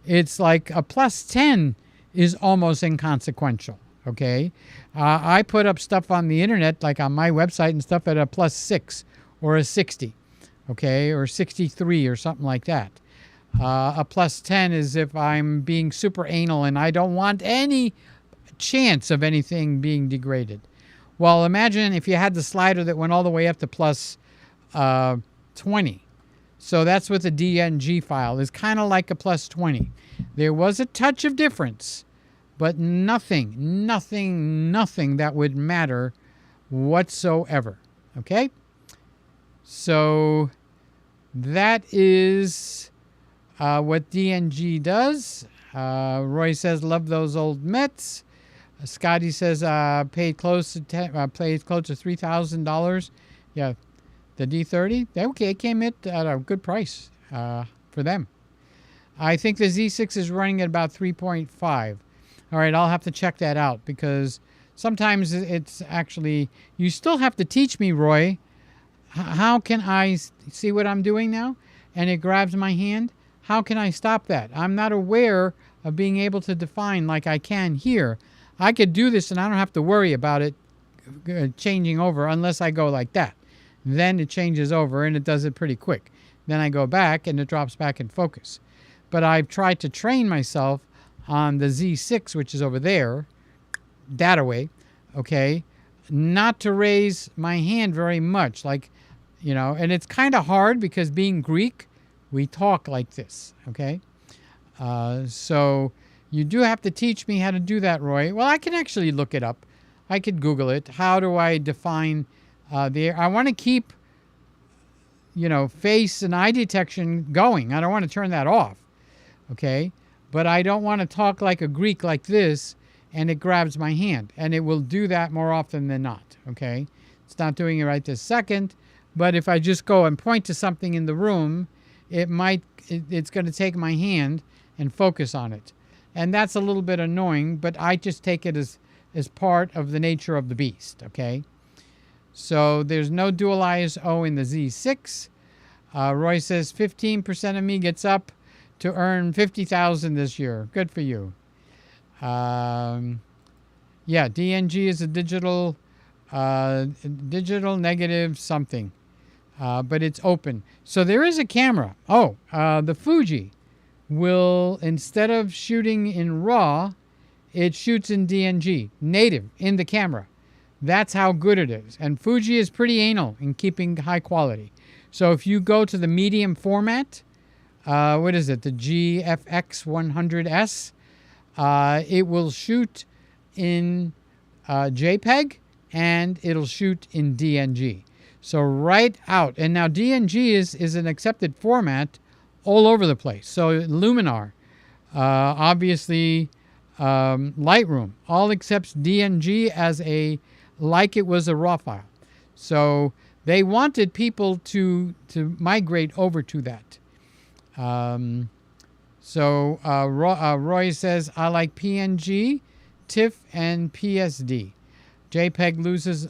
It's like a +10 is almost inconsequential, okay? I put up stuff on the internet, like on my website and stuff, at a +6 or a 60, okay, or 63 or something like that. A +10 is if I'm being super anal and I don't want any chance of anything being degraded. Well, imagine if you had the slider that went all the way up to +20. So that's what the DNG file is, kind of like a +20. There was a touch of difference, but nothing that would matter whatsoever. Okay? So that is what DNG does. Roy says, love those old Mets. Scotty says, paid close to $3,000. Yeah, the D30. Okay, it came at a good price for them. I think the Z6 is running at about 3.5. All right, I'll have to check that out because sometimes it's actually, you still have to teach me, Roy. How can I see what I'm doing now? And it grabs my hand. How can I stop that? I'm not aware of being able to define like I can here. I could do this and I don't have to worry about it changing over unless I go like that. Then it changes over and it does it pretty quick. Then I go back and it drops back in focus. But I've tried to train myself on the Z6, which is over there, that away, okay, not to raise my hand very much, like, you know, and it's kind of hard because being Greek, we talk like this, okay? So you do have to teach me how to do that, Roy. Well, I can actually look it up. I could Google it. How do I define I want to keep, you know, face and eye detection going. I don't want to turn that off, okay? But I don't want to talk like a Greek like this and it grabs my hand. And it will do that more often than not, okay? It's not doing it right this second. But if I just go and point to something in the room, it's going to take my hand and focus on it. And that's a little bit annoying, but I just take it as part of the nature of the beast, okay? So there's no dual ISO in the Z6. Roy says 15% of me gets up to earn $50,000 this year. Good for you. Yeah, DNG is a digital negative something, but it's open. So there is a camera. Oh, the Fuji will, instead of shooting in RAW, it shoots in DNG, native, in the camera. That's how good it is. And Fuji is pretty anal in keeping high quality. So if you go to the medium format, what is it, the GFX 100S, it will shoot in JPEG and it'll shoot in DNG. So right out. And now DNG is an accepted format all over the place. So Luminar, obviously Lightroom, all accepts DNG as a like it was a RAW file. So they wanted people to migrate over to that. Roy says, I like PNG, TIFF, and PSD. JPEG loses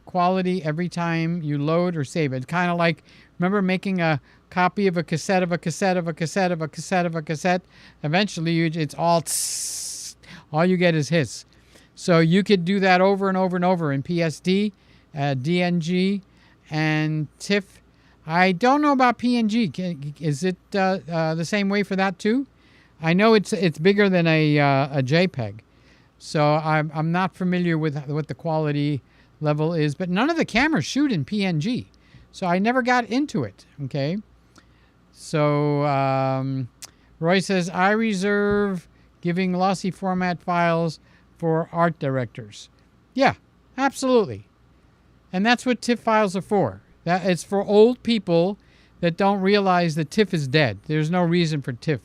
quality every time you load or save it. It's kind of like, remember making a copy of a cassette of a cassette of a cassette of a cassette of a cassette? Eventually, it's all tss, all you get is hiss. So you could do that over and over and over in PSD, DNG, and TIFF. I don't know about PNG. Is it the same way for that too? I know it's bigger than a JPEG. So I'm not familiar with what the quality level is, but none of the cameras shoot in PNG. So I never got into it, okay? So Roy says, I reserve giving lossy format files for art directors. Yeah, absolutely. And that's what TIFF files are for. That it's for old people that don't realize that TIFF is dead. There's no reason for TIFF,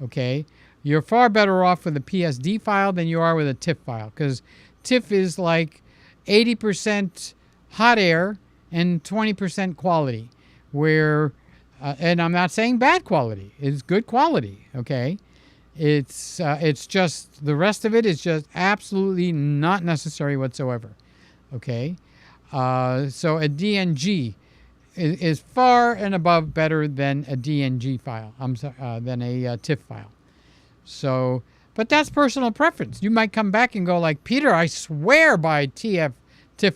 okay? You're far better off with a PSD file than you are with a TIFF file, because TIFF is like 80% hot air and 20% quality, where, and I'm not saying bad quality, it's good quality, okay? It's just, the rest of it is just absolutely not necessary whatsoever, okay? So a DNG is far and above better than a DNG file, than a TIFF file. So, but that's personal preference. You might come back and go like, Peter, I swear by TIFF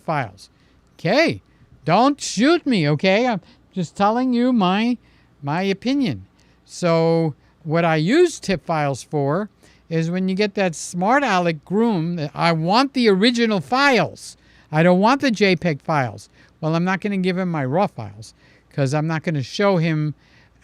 files. Okay, don't shoot me, okay? I'm just telling you my opinion. So what I use TIFF files for is when you get that smart aleck groom, I want the original files. I don't want the JPEG files. Well, I'm not going to give him my RAW files because I'm not going to show him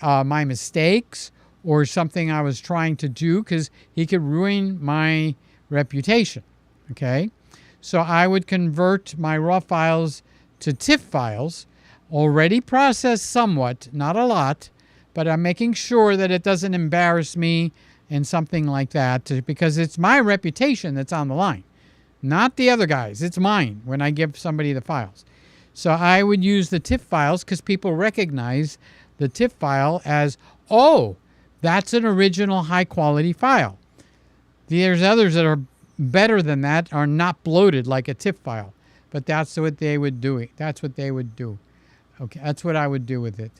my mistakes or something I was trying to do, because he could ruin my reputation, okay? So I would convert my RAW files to TIFF files, already processed somewhat, not a lot, but I'm making sure that it doesn't embarrass me and something like that, because it's my reputation that's on the line, not the other guys. It's mine when I give somebody the files. So I would use the TIFF files because people recognize the TIFF file as, oh, that's an original high-quality file. There's others that are better than that, are not bloated like a TIFF file. But that's what they would do. That's what they would do. Okay, that's what I would do with it.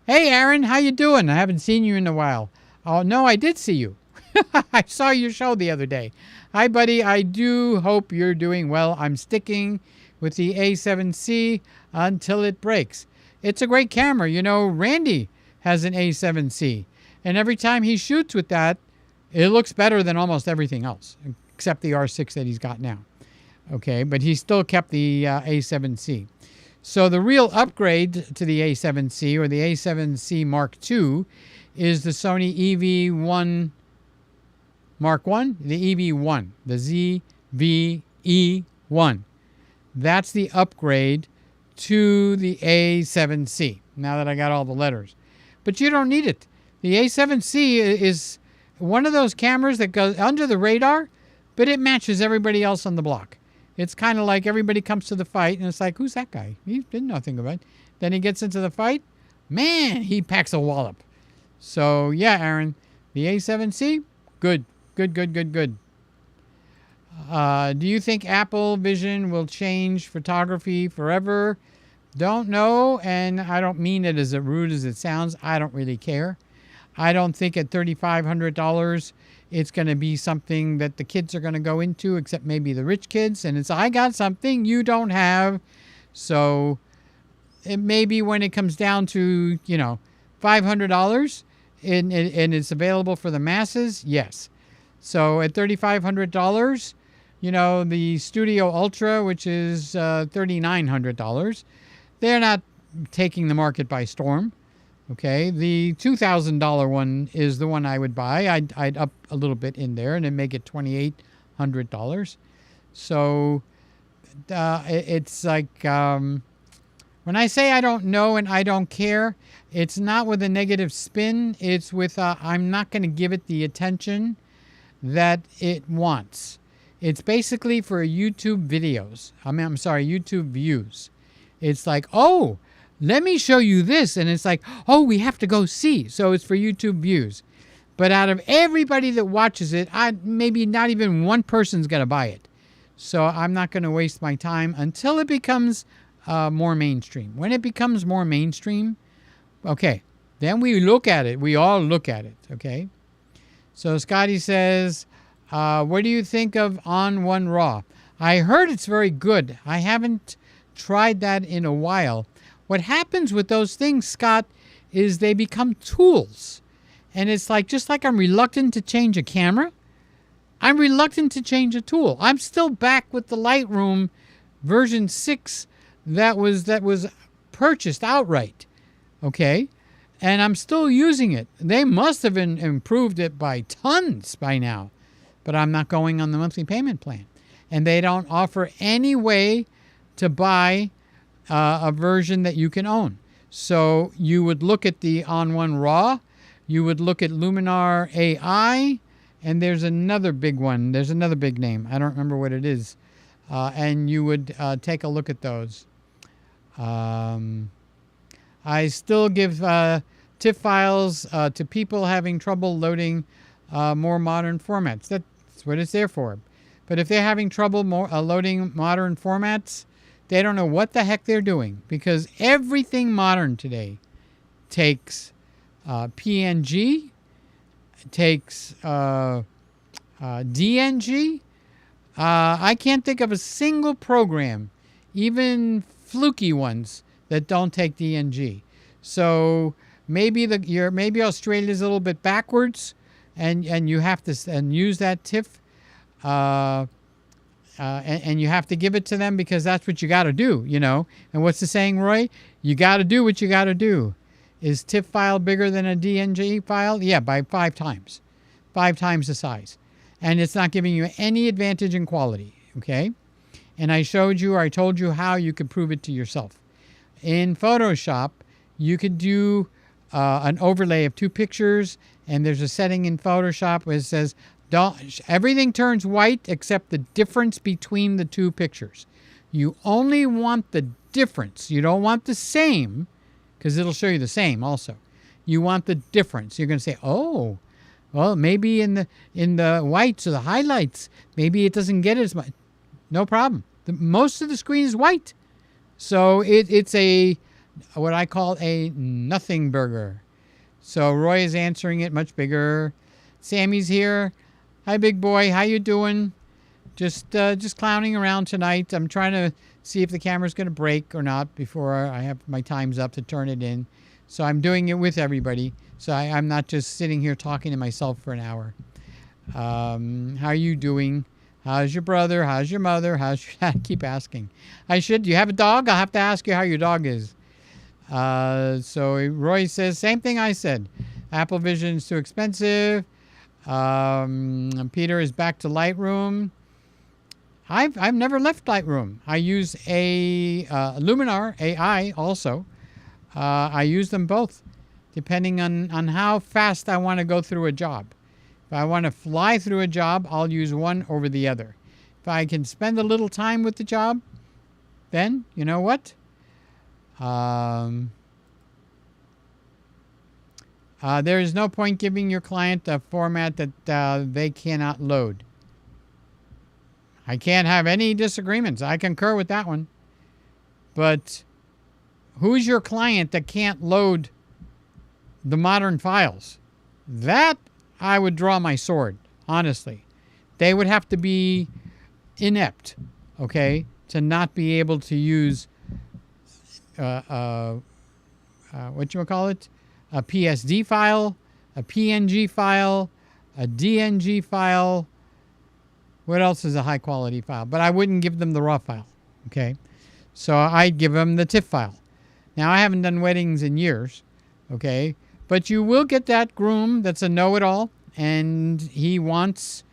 Hey, Aaron, how you doing? I haven't seen you in a while. Oh, no, I did see you. I saw your show the other day. Hi, buddy. I do hope you're doing well. I'm sticking with the A7C until it breaks. It's a great camera. You know, Randy has an A7C. And every time he shoots with that, it looks better than almost everything else, except the R6 that he's got now. Okay, but he still kept the A7C. So the real upgrade to the A7C, or the A7C Mark II, is the Sony EV1 Mark I, the EV1, the ZV-E1. That's the upgrade to the A7C, now that I got all the letters. But you don't need it. The A7C is one of those cameras that goes under the radar, but it matches everybody else on the block. It's kind of like everybody comes to the fight, and it's like, who's that guy? He did nothing about it. Then he gets into the fight. Man, he packs a wallop. So, yeah, Aaron, the A7C, good. Do you think Apple Vision will change photography forever? Don't know, and I don't mean it as rude as it sounds. I don't really care. I don't think at $3,500 it's going to be something that the kids are going to go into, except maybe the rich kids. And it's, I got something you don't have. So it maybe when it comes down to, you know, $500 and it's available for the masses, yes. So at $3,500, you know, the Studio Ultra, which is $3,900, they're not taking the market by storm. Okay, the $2,000 one is the one I would buy. I'd up a little bit in there and then make it $2,800. So it's like when I say I don't know and I don't care, it's not with a negative spin. It's with I'm not going to give it the attention that it wants. It's basically for YouTube videos. I'm sorry, YouTube views. It's like, oh, let me show you this. And it's like, oh, we have to go see. So it's for YouTube views. But out of everybody that watches it, maybe not even one person's going to buy it. So I'm not going to waste my time until it becomes more mainstream. When it becomes more mainstream, okay, then we look at it. We all look at it, okay? So Scotty says, what do you think of On1 Raw? I heard it's very good. I haven't tried that in a while. What happens with those things, Scott, is they become tools. And it's like, just like I'm reluctant to change a camera, I'm reluctant to change a tool. I'm still back with the Lightroom version 6 that was purchased outright, okay? And I'm still using it. They must have improved it by tons by now, but I'm not going on the monthly payment plan. And they don't offer any way to buy a version that you can own. So you would look at the On1 Raw, you would look at Luminar AI, and there's another big one. There's another big name. I don't remember what it is. And you would take a look at those. I still give TIFF files to people having trouble loading more modern formats. That's what it's there for. But if they're having trouble loading modern formats, they don't know what the heck they're doing, because everything modern today takes PNG, takes DNG. I can't think of a single program, even fluky ones, that don't take DNG. So maybe maybe Australia's a little bit backwards, and you have to use that TIFF, and you have to give it to them because that's what you got to do, you know. And what's the saying, Roy? You got to do what you got to do. Is TIFF file bigger than a DNG file? Yeah, by 5 times. 5 times the size. And it's not giving you any advantage in quality, okay? And I told you how you could prove it to yourself. In Photoshop, you could do an overlay of 2 pictures, and there's a setting in Photoshop where it says, everything turns white except the difference between the 2 pictures. You only want the difference. You don't want the same, because it'll show you the same also. You want the difference. You're going to say, oh, well, maybe in the whites or the highlights, maybe it doesn't get as much. No problem. Most of the screen is white. So it's what I call a nothing burger. So Roy is answering it much bigger. Sammy's here. Hi, big boy. How you doing? Just clowning around tonight. I'm trying to see if the camera's going to break or not before I have my time's up to turn it in. So I'm doing it with everybody. So I'm not just sitting here talking to myself for an hour. How are you doing? How's your brother? How's your mother? I keep asking. Do you have a dog? I'll have to ask you how your dog is. So Roy says, same thing I said. Apple Vision is too expensive. Peter is back to Lightroom. I've never left Lightroom. I use a Luminar AI also. I use them both, depending on how fast I want to go through a job. If I want to fly through a job, I'll use one over the other. If I can spend a little time with the job, then, you know what? There is no point giving your client a format that they cannot load. I can't have any disagreements. I concur with that one. But who's your client that can't load the modern files? That I would draw my sword, honestly. They would have to be inept, okay, to not be able to use what you call it? A PSD file, a PNG file, a DNG file. What else is a high quality file? But I wouldn't give them the raw file, okay? So I'd give them the TIFF file. Now, I haven't done weddings in years, okay? But you will get that groom that's a know-it-all, and he wants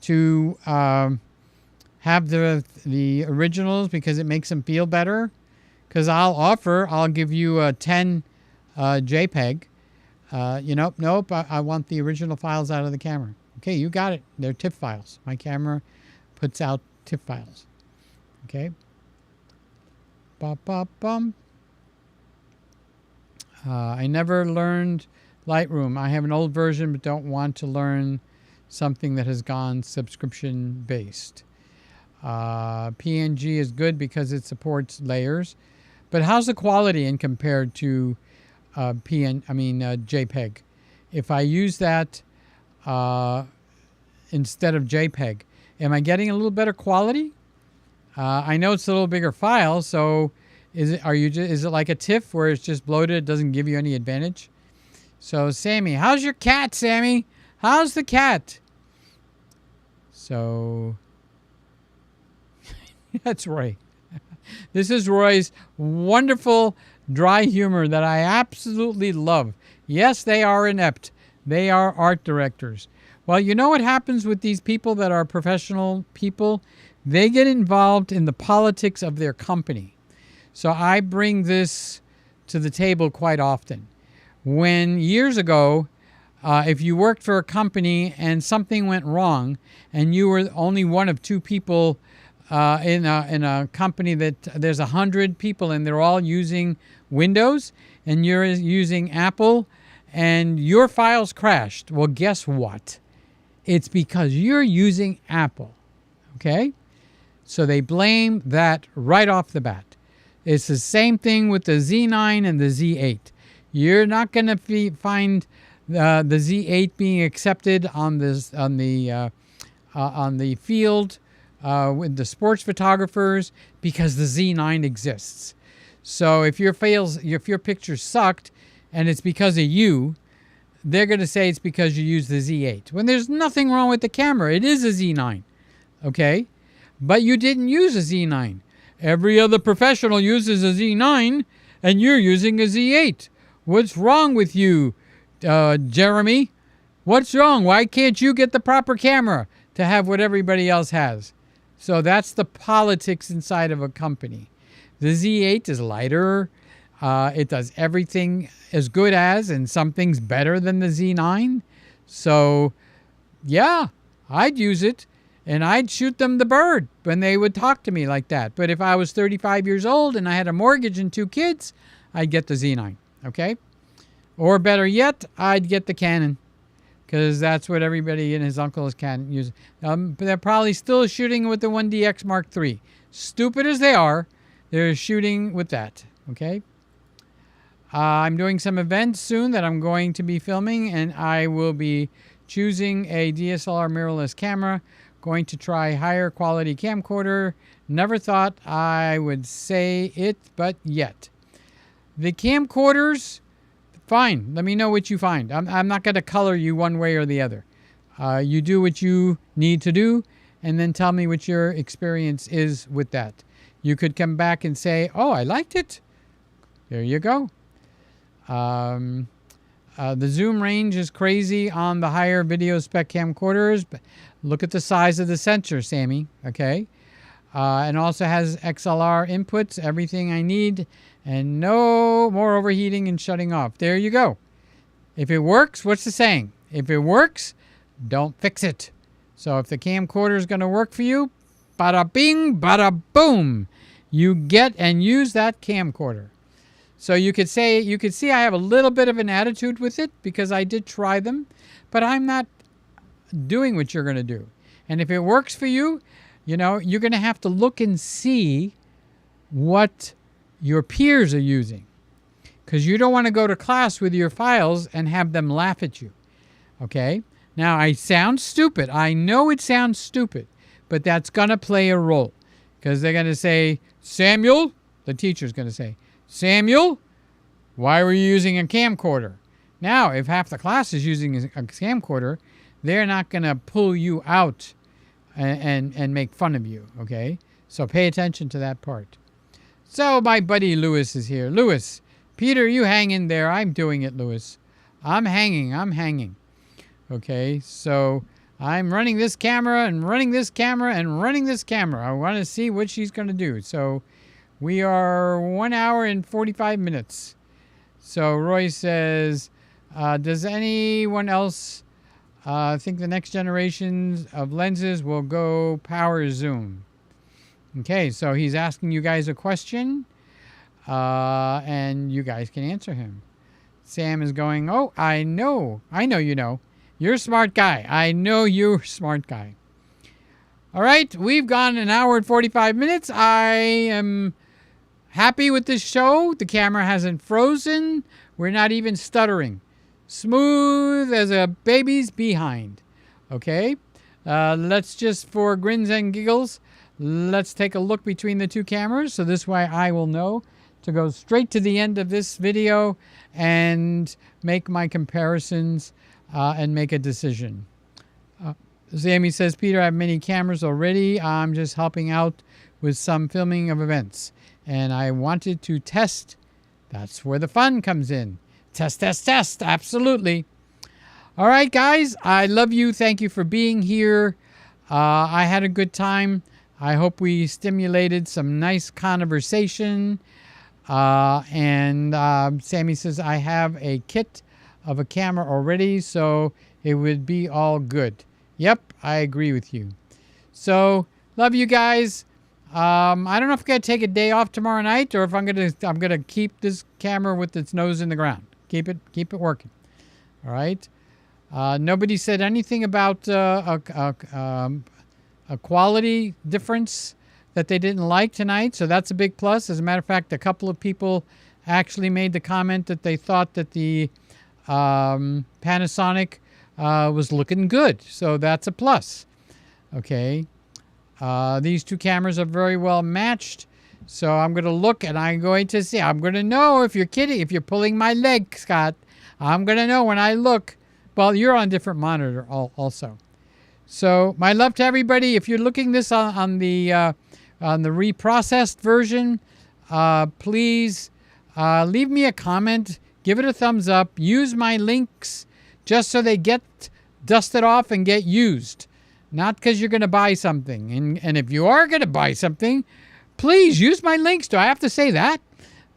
to have the originals because it makes him feel better. Because I'll give you a 10 JPEG. Nope, I want the original files out of the camera. Okay, you got it. They're TIFF files. My camera puts out TIFF files. Okay. Bum. I never learned Lightroom. I have an old version but don't want to learn something that has gone subscription based. PNG is good because it supports layers. But how's the quality in compared to JPEG? If I use that instead of JPEG, am I getting a little better quality? I know it's a little bigger file, so is it like a TIFF where it's just bloated, it doesn't give you any advantage? So Sammy, how's your cat, Sammy? How's the cat? So that's Roy. This is Roy's wonderful dry humor that I absolutely love. Yes, they are inept. They are art directors. Well, you know what happens with these people that are professional people? They get involved in the politics of their company. So I bring this to the table quite often. When years ago, if you worked for a company and something went wrong and you were only one of two people in a company that there's 100 people and they're all using Windows and you're using Apple and your files crashed, well, guess what? It's because you're using Apple, okay? So they blame that right off the bat. It's the same thing with the Z9 and the Z8. You're not going to find the Z8 being accepted on the field with the sports photographers because the Z9 exists. So if your picture sucked and it's because of you, they're going to say it's because you use the Z8. When there's nothing wrong with the camera, it is a Z9, okay? But you didn't use a Z9. Every other professional uses a Z9, and you're using a Z8. What's wrong with you, Jeremy? What's wrong? Why can't you get the proper camera to have what everybody else has? So that's the politics inside of a company. The Z8 is lighter. It does everything as good as, and some things better than the Z9. So, yeah, I'd use it, and I'd shoot them the bird when they would talk to me like that. But if I was 35 years old and I had a mortgage and 2 kids, I'd get the Z9, okay? Or better yet, I'd get the Canon, because that's what everybody and his uncle is using. But they're probably still shooting with the 1DX Mark III. Stupid as they are, they're shooting with that, okay? I'm doing some events soon that I'm going to be filming, and I will be choosing a DSLR mirrorless camera, going to try higher quality camcorder. Never thought I would say it, but yet. The camcorders, fine. Let me know what you find. I'm not going to color you one way or the other. You do what you need to do, and then tell me what your experience is with that. You could come back and say, oh, I liked it. There you go. The zoom range is crazy on the higher video spec camcorders. But look at the size of the sensor, Sammy. Okay. And also has XLR inputs, everything I need, and no more overheating and shutting off. There you go. If it works, what's the saying? If it works, don't fix it. So if the camcorder is going to work for you, bada bing, bada boom, you get and use that camcorder. So you could see I have a little bit of an attitude with it because I did try them, but I'm not doing what you're going to do. And if it works for you, you know, you're going to have to look and see what your peers are using, because you don't want to go to class with your files and have them laugh at you. Okay? Now, I sound stupid. I know it sounds stupid, but that's going to play a role, because they're going to say, Samuel, the teacher's going to say, Samuel, why were you using a camcorder? Now, if half the class is using a camcorder, they're not going to pull you out and make fun of you, okay? So pay attention to that part. So my buddy Lewis is here. Lewis, Peter, you hang in there. I'm doing it, Lewis. I'm hanging. Okay, so I'm running this camera and running this camera and running this camera. I want to see what she's going to do. So we are 1 hour and 45 minutes. So Roy says, does anyone else I think the next generations of lenses will go power zoom. Okay, so he's asking you guys a question, and you guys can answer him. Sam is going, oh, I know you know. You're a smart guy. I know you're a smart guy. All right, we've gone an hour and 45 minutes. I am happy with this show. The camera hasn't frozen. We're not even stuttering. Smooth as a baby's behind. Okay, let's just, for grins and giggles, let's take a look between the two cameras. So this way I will know to go straight to the end of this video and make my comparisons and make a decision. Sammy says, Peter, I have many cameras already. I'm just helping out with some filming of events. And I wanted to test. That's where the fun comes in. Test, test, test. Absolutely. All right, guys. I love you. Thank you for being here. I had a good time. I hope we stimulated some nice conversation. And Sammy says, I have a kit of a camera already, so it would be all good. Yep, I agree with you. So, love you guys. I don't know if I'm gonna take a day off tomorrow night or if I'm gonna keep this camera with its nose in the ground. Keep it working. All right. Nobody said anything about a quality difference that they didn't like tonight, so that's a big plus. As a matter of fact, a couple of people actually made the comment that they thought that the Panasonic was looking good, so that's a plus. Okay, these two cameras are very well matched, so I'm going to look and I'm going to see. I'm going to know if you're kidding, if you're pulling my leg, Scott. I'm going to know when I look. Well, you're on different monitor also. So my love to everybody. If you're looking this on the reprocessed version, please leave me a comment, give it a thumbs up, use my links just so they get dusted off and get used. Not because you're going to buy something. And if you are going to buy something, please use my links. Do I have to say that?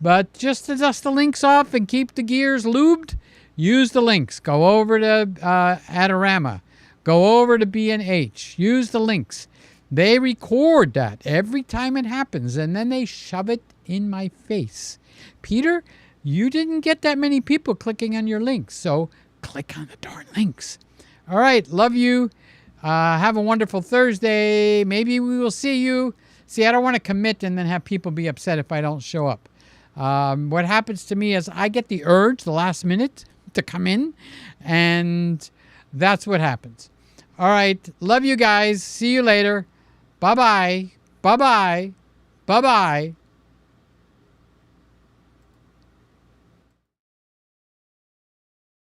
But just to dust the links off and keep the gears lubed, use the links. Go over to Adorama. Go over to B&H. Use the links. They record that every time it happens, and then they shove it in my face. Peter, you didn't get that many people clicking on your links, so click on the darn links. All right, love you. Have a wonderful Thursday. Maybe we will see you. See, I don't want to commit and then have people be upset if I don't show up. What happens to me is I get the urge the last minute to come in, and that's what happens. All right, love you guys. See you later. Bye-bye. Bye-bye. Bye-bye.